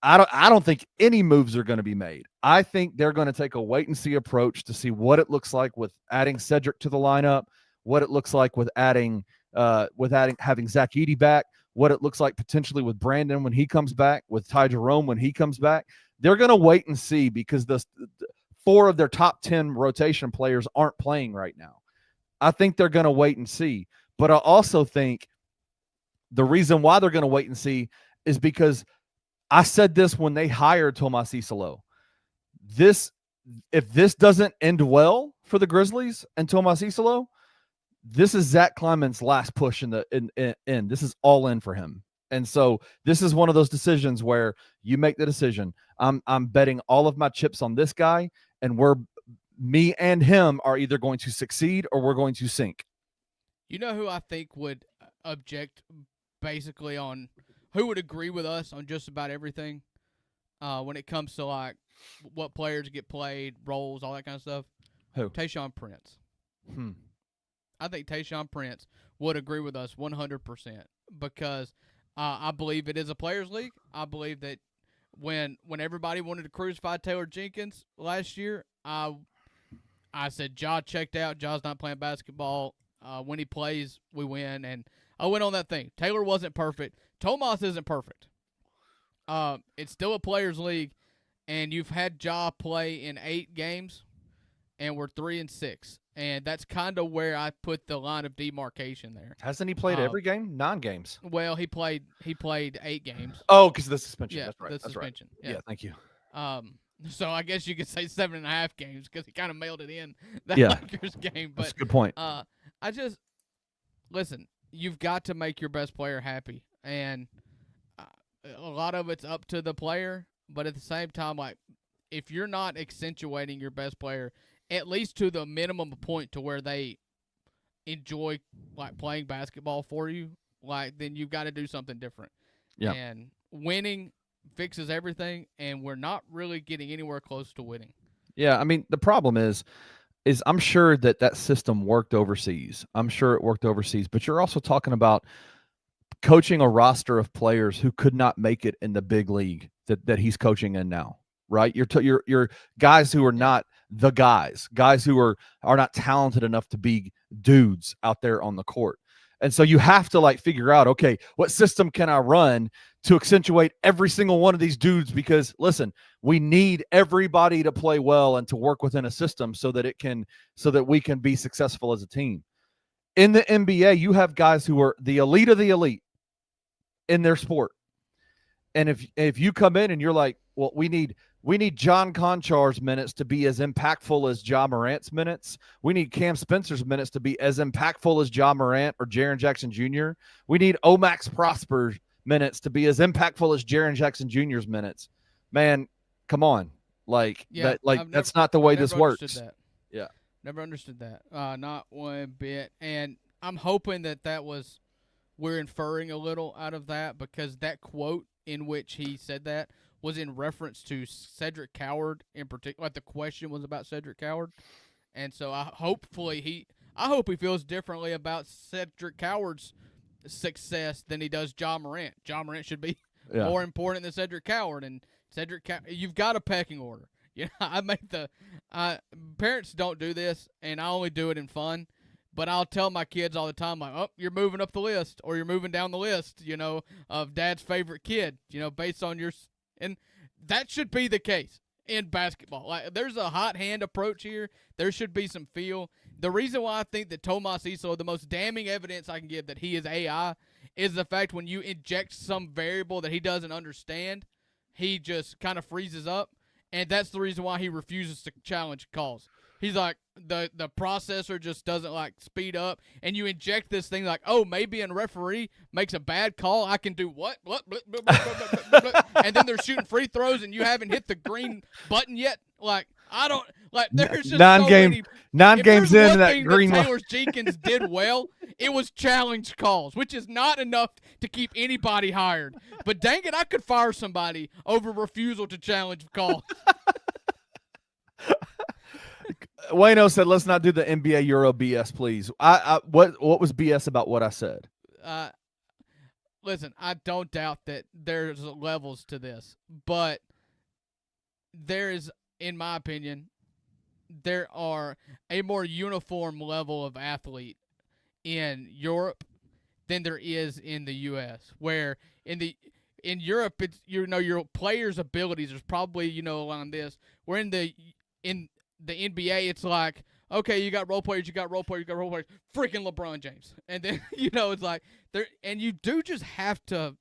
I don't think any moves are going to be made. I think they're going to take a wait and see approach to see what it looks like with adding Cedric to the lineup, what it looks like with having Zach Edey back, what it looks like potentially with Brandon when he comes back, with Ty Jerome when he comes back. They're going to wait and see, because the 4 of their top 10 rotation players aren't playing right now. I think they're going to wait and see. But I also think the reason why they're going to wait and see is because I said this when they hired Tuomas Iisalo. If this doesn't end well for the Grizzlies and Tuomas Iisalo, this is Zach Kleiman's last push in. This is all in for him. And so this is one of those decisions where you make the decision. I'm betting all of my chips on this guy, and me and him are either going to succeed or we're going to sink. You know who I think would object basically on who would agree with us on just about everything when it comes to like what players get played, roles, all that kind of stuff? Who? Tayshaun Prince. I think Tayshaun Prince would agree with us 100% because I believe it is a players' league. I believe that when everybody wanted to crucify Taylor Jenkins last year, I said, Ja checked out. Ja's not playing basketball. When he plays, we win. And I went on that thing. Taylor wasn't perfect. Tuomas isn't perfect. It's still a players' league, and you've had Ja play in 8 games, and we're 3-6. And that's kind of where I put the line of demarcation there. Hasn't he played every game? 9 games. Well, he played 8 games. Oh, because of the suspension. Yeah, that's right. The that's suspension. Right. Yeah, thank you. So I guess you could say 7.5 games because he kind of mailed it in that Lakers game. But that's a good point. Listen. You've got to make your best player happy, and a lot of it's up to the player. But at the same time, like if you're not accentuating your best player at least to the minimum point to where they enjoy like playing basketball for you, like then you've got to do something different. Yeah. And winning fixes everything, and we're not really getting anywhere close to winning. Yeah, I mean, the problem is I'm sure that system worked overseas. I'm sure it worked overseas, but you're also talking about coaching a roster of players who could not make it in the big league that he's coaching in now, right? You're guys who are not the guys who are not talented enough to be dudes out there on the court. And so you have to like figure out, okay, what system can I run to accentuate every single one of these dudes? Because listen, we need everybody to play well and to work within a system so that we can be successful as a team. In the NBA, you have guys who are the elite of the elite in their sport. And if you come in and you're like, well, we need John Konchar's minutes to be as impactful as Ja Morant's minutes. We need Cam Spencer's minutes to be as impactful as Ja Morant or Jaren Jackson Jr. We need Omax Prosper's minutes to be as impactful as Jaren Jackson Jr.'s minutes. Man, come on. That's not the way this works. That. Yeah. Never understood that. Not one bit. And I'm hoping that was we're inferring a little out of that, because that quote in which he said that was in reference to Cedric Coward in particular. Like the question was about Cedric Coward. And so I hope he feels differently about Cedric Coward's success than he does Ja Morant. Ja Morant should be more important than Cedric Coward. And you've got a pecking order. You know, I make the parents don't do this, and I only do it in fun. But I'll tell my kids all the time, like, oh, you're moving up the list, or you're moving down the list, you know, of dad's favorite kid, you know, based on your – and that should be the case in basketball. Like, there's a hot hand approach here. There should be some feel. The reason why I think that Tuomas Iisalo, the most damning evidence I can give that he is AI, is the fact when you inject some variable that he doesn't understand, he just kind of freezes up, and that's the reason why he refuses to challenge calls. He's like, the processor just doesn't, like, speed up, and you inject this thing like, oh, maybe a referee makes a bad call, I can do what? And then they're shooting free throws, and you haven't hit the green button yet. Like, I don't – like, there's just so many – 9 games in that green that Taylor Jenkins did well, it was challenge calls, which is not enough to keep anybody hired. But dang it, I could fire somebody over refusal to challenge calls. Wayno said, "Let's not do the NBA Euro BS, please." What was BS about what I said? Listen, I don't doubt that there's levels to this, but there is, in my opinion, there are a more uniform level of athlete in Europe than there is in the U.S., where in Europe, it's, you know, your players' abilities is probably, you know, along this. Where in the NBA, it's like, okay, you got role players, freaking LeBron James. And then, you know, it's like, and you do just have to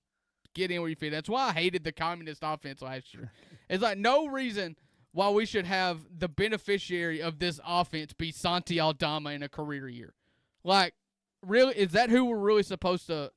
get in where you fit. That's why I hated the communist offense last year. It's like no reason why we should have the beneficiary of this offense be Santi Aldama in a career year. Like, really, is that who we're really supposed to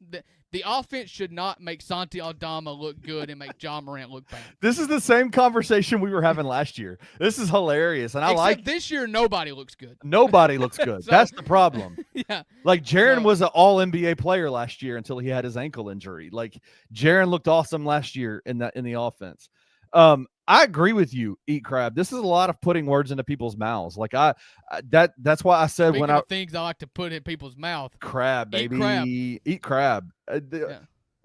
the offense should not make Santi Aldama look good and make Ja Morant look bad. This is the same conversation we were having last year. This is hilarious, and Except this year, nobody looks good. Nobody looks good. So, that's the problem. Yeah. Like, Jaren was an all-NBA player last year until he had his ankle injury. Like, Jaren looked awesome last year in the offense. I agree with you, Eat Crab. This is a lot of putting words into people's mouths. Like, that's why I said Speaking of things I like to put in people's mouth. Crab, baby. Eat crab. Yeah.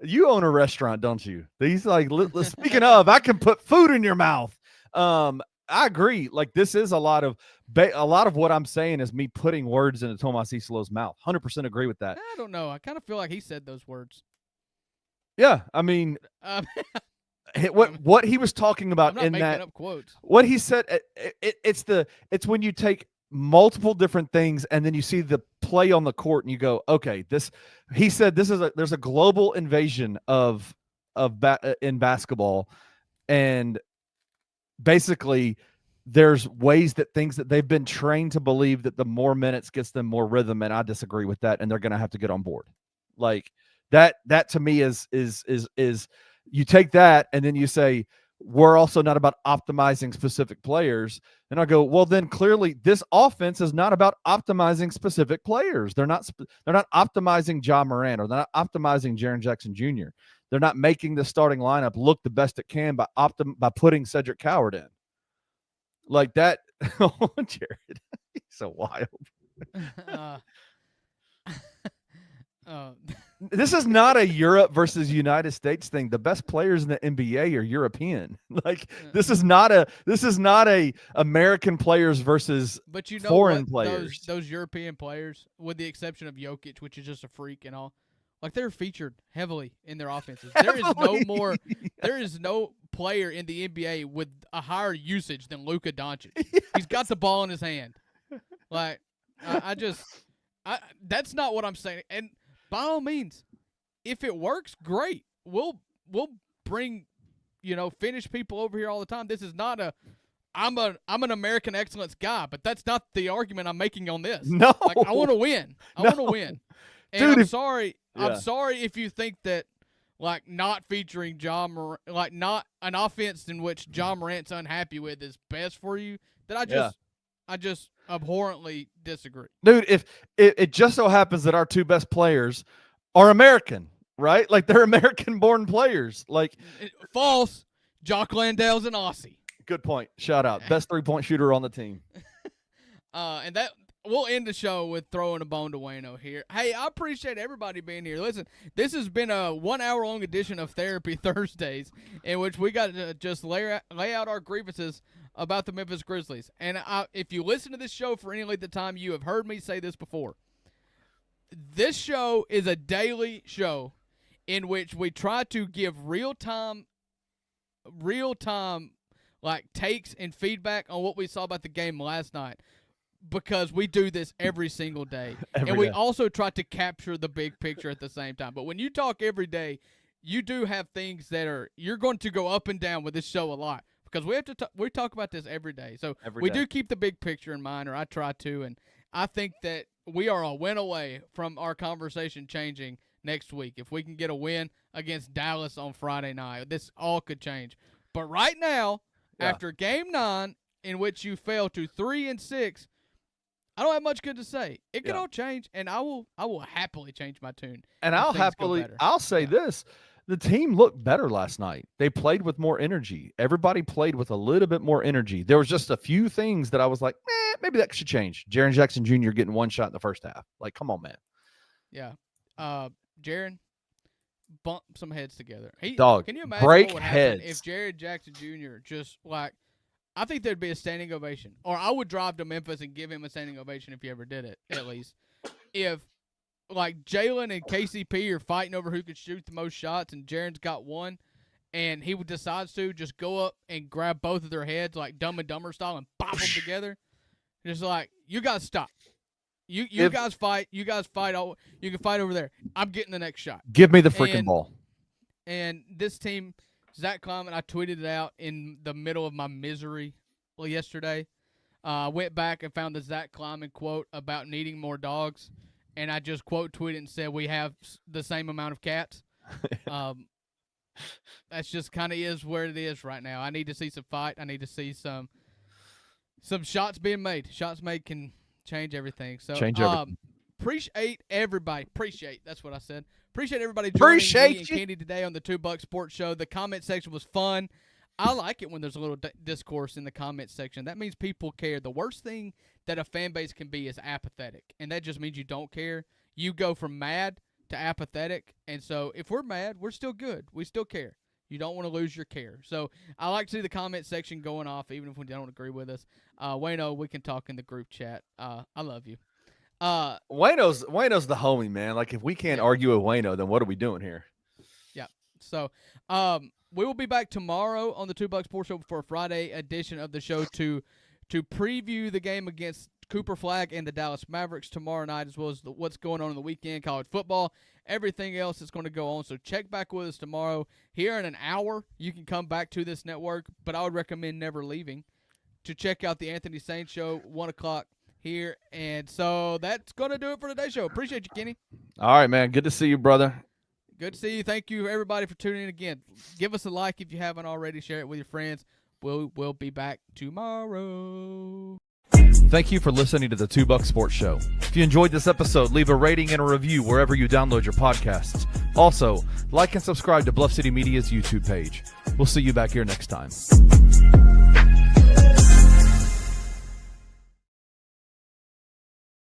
You own a restaurant, don't you? He's like, speaking of, I can put food in your mouth. I agree. Like, this is a lot of what I'm saying is me putting words into Tuomas Iisalo's mouth. 100% agree with that. I don't know. I kind of feel like he said those words. Yeah, I mean, what he was talking about I'm not in making that up quotes. What he said, it's when you take multiple different things and then you see the play on the court and you go, okay, he said there's a global invasion in basketball, and basically there's things that they've been trained to believe that the more minutes gets them more rhythm, and I disagree with that, and they're going to have to get on board. Like, that to me is you take that and then you say, we're also not about optimizing specific players. And I go, well, then clearly this offense is not about optimizing specific players. They're not optimizing Ja Morant, or they're not optimizing Jaren Jackson Jr. They're not making the starting lineup look the best it can by putting Cedric Coward in. Like that. Oh, Jared, he's so wild. This is not a Europe versus United States thing. The best players in the NBA are European. Like, this is not a American players versus foreign players. Those European players, with the exception of Jokic, which is just a freak and all, like, they're featured heavily in their offenses. There is no player in the NBA with a higher usage than Luka Doncic. Yes. He's got the ball in his hand. Like, that's not what I'm saying. And by all means, if it works, great. We'll bring, Finnish people over here all the time. This is not I'm an American excellence guy, but that's not the argument I'm making on this. No. Like, I want to win. I want to win. And dude, I'm sorry if you think that, like, not featuring Ja Morant, like, not an offense in which Ja Morant's unhappy with is best for you, that I just abhorrently disagree. Dude, if it just so happens that our two best players are American, right? Like, they're American-born players. Like, false. Jock Landale's an Aussie. Good point. Shout out. Best three-point shooter on the team. And that we'll end the show with throwing a bone to Wayno here. Hey, I appreciate everybody being here. Listen, this has been a 1 hour long edition of Therapy Thursdays, in which we got to just lay out our grievances about the Memphis Grizzlies. And if you listen to this show for any length of time, you have heard me say this before. This show is a daily show in which we try to give real-time like takes and feedback on what we saw about the game last night, because we do this every single day. We also try to capture the big picture at the same time. But when you talk every day, you do have things that you're going to go up and down with this show a lot, because we talk about this every day. So we do keep the big picture in mind, or I try to, and I think that we are a win away from our conversation changing next week. If we can get a win against Dallas on Friday night, this all could change. But right now, after Game 9, in which you fell to 3-6, I don't have much good to say. It could all change, and I will happily change my tune. And I'll say this. The team looked better last night. They played with more energy. Everybody played with a little bit more energy. There was just a few things that I was like, maybe that should change. Jaren Jackson Jr. getting one shot in the first half. Like, come on, man. Yeah. Jaren, bump some heads together. Can you imagine break what would heads happen if Jaren Jackson Jr. just, like, I think there'd be a standing ovation. Or I would drive to Memphis and give him a standing ovation if he ever did it, at least. If, like, Jalen and KCP are fighting over who could shoot the most shots, and Jaren's got one, and he decides to just go up and grab both of their heads, like Dumb and Dumber style, and pop them together. Just like, you guys stop. You guys fight. You guys fight. You can fight over there. I'm getting the next shot. Give me the freaking ball. And this team, Zach Kleiman, I tweeted it out in the middle of my misery yesterday. I went back and found the Zach Kleiman quote about needing more dogs, and I just quote tweeted and said we have the same amount of cats. That's just kind of is where it is right now. I need to see some fight. I need to see some shots being made. Shots made can change everything. So appreciate everybody. That's what I said. Appreciate everybody joining me and Kenny today on the $2 Sports Show. The comment section was fun. I like it when there's a little discourse in the comment section. That means people care. The worst thing that a fan base can be is apathetic, and that just means you don't care. You go from mad to apathetic, and so if we're mad, we're still good. We still care. You don't want to lose your care. So I like to see the comment section going off, even if we don't agree with us. Wayno, we can talk in the group chat. I love you. Wayno's the homie, man. Like, if we can't argue with Wayno, then what are we doing here? Yeah. So we will be back tomorrow on the $2 Sports Show for a Friday edition of the show to preview the game against Cooper Flagg and the Dallas Mavericks tomorrow night, as well as what's going on in the weekend, college football, everything else that's going to go on. So check back with us tomorrow. Here in an hour, you can come back to this network, but I would recommend never leaving to check out the Anthony Sain Show, 1 o'clock here. And so that's going to do it for today's show. Appreciate you, Kenny. All right, man. Good to see you, brother. Good to see you. Thank you, everybody, for tuning in again. Give us a like if you haven't already. Share it with your friends. We'll be back tomorrow. Thank you for listening to the $2 Sports Show. If you enjoyed this episode, leave a rating and a review wherever you download your podcasts. Also, like and subscribe to Bluff City Media's YouTube page. We'll see you back here next time.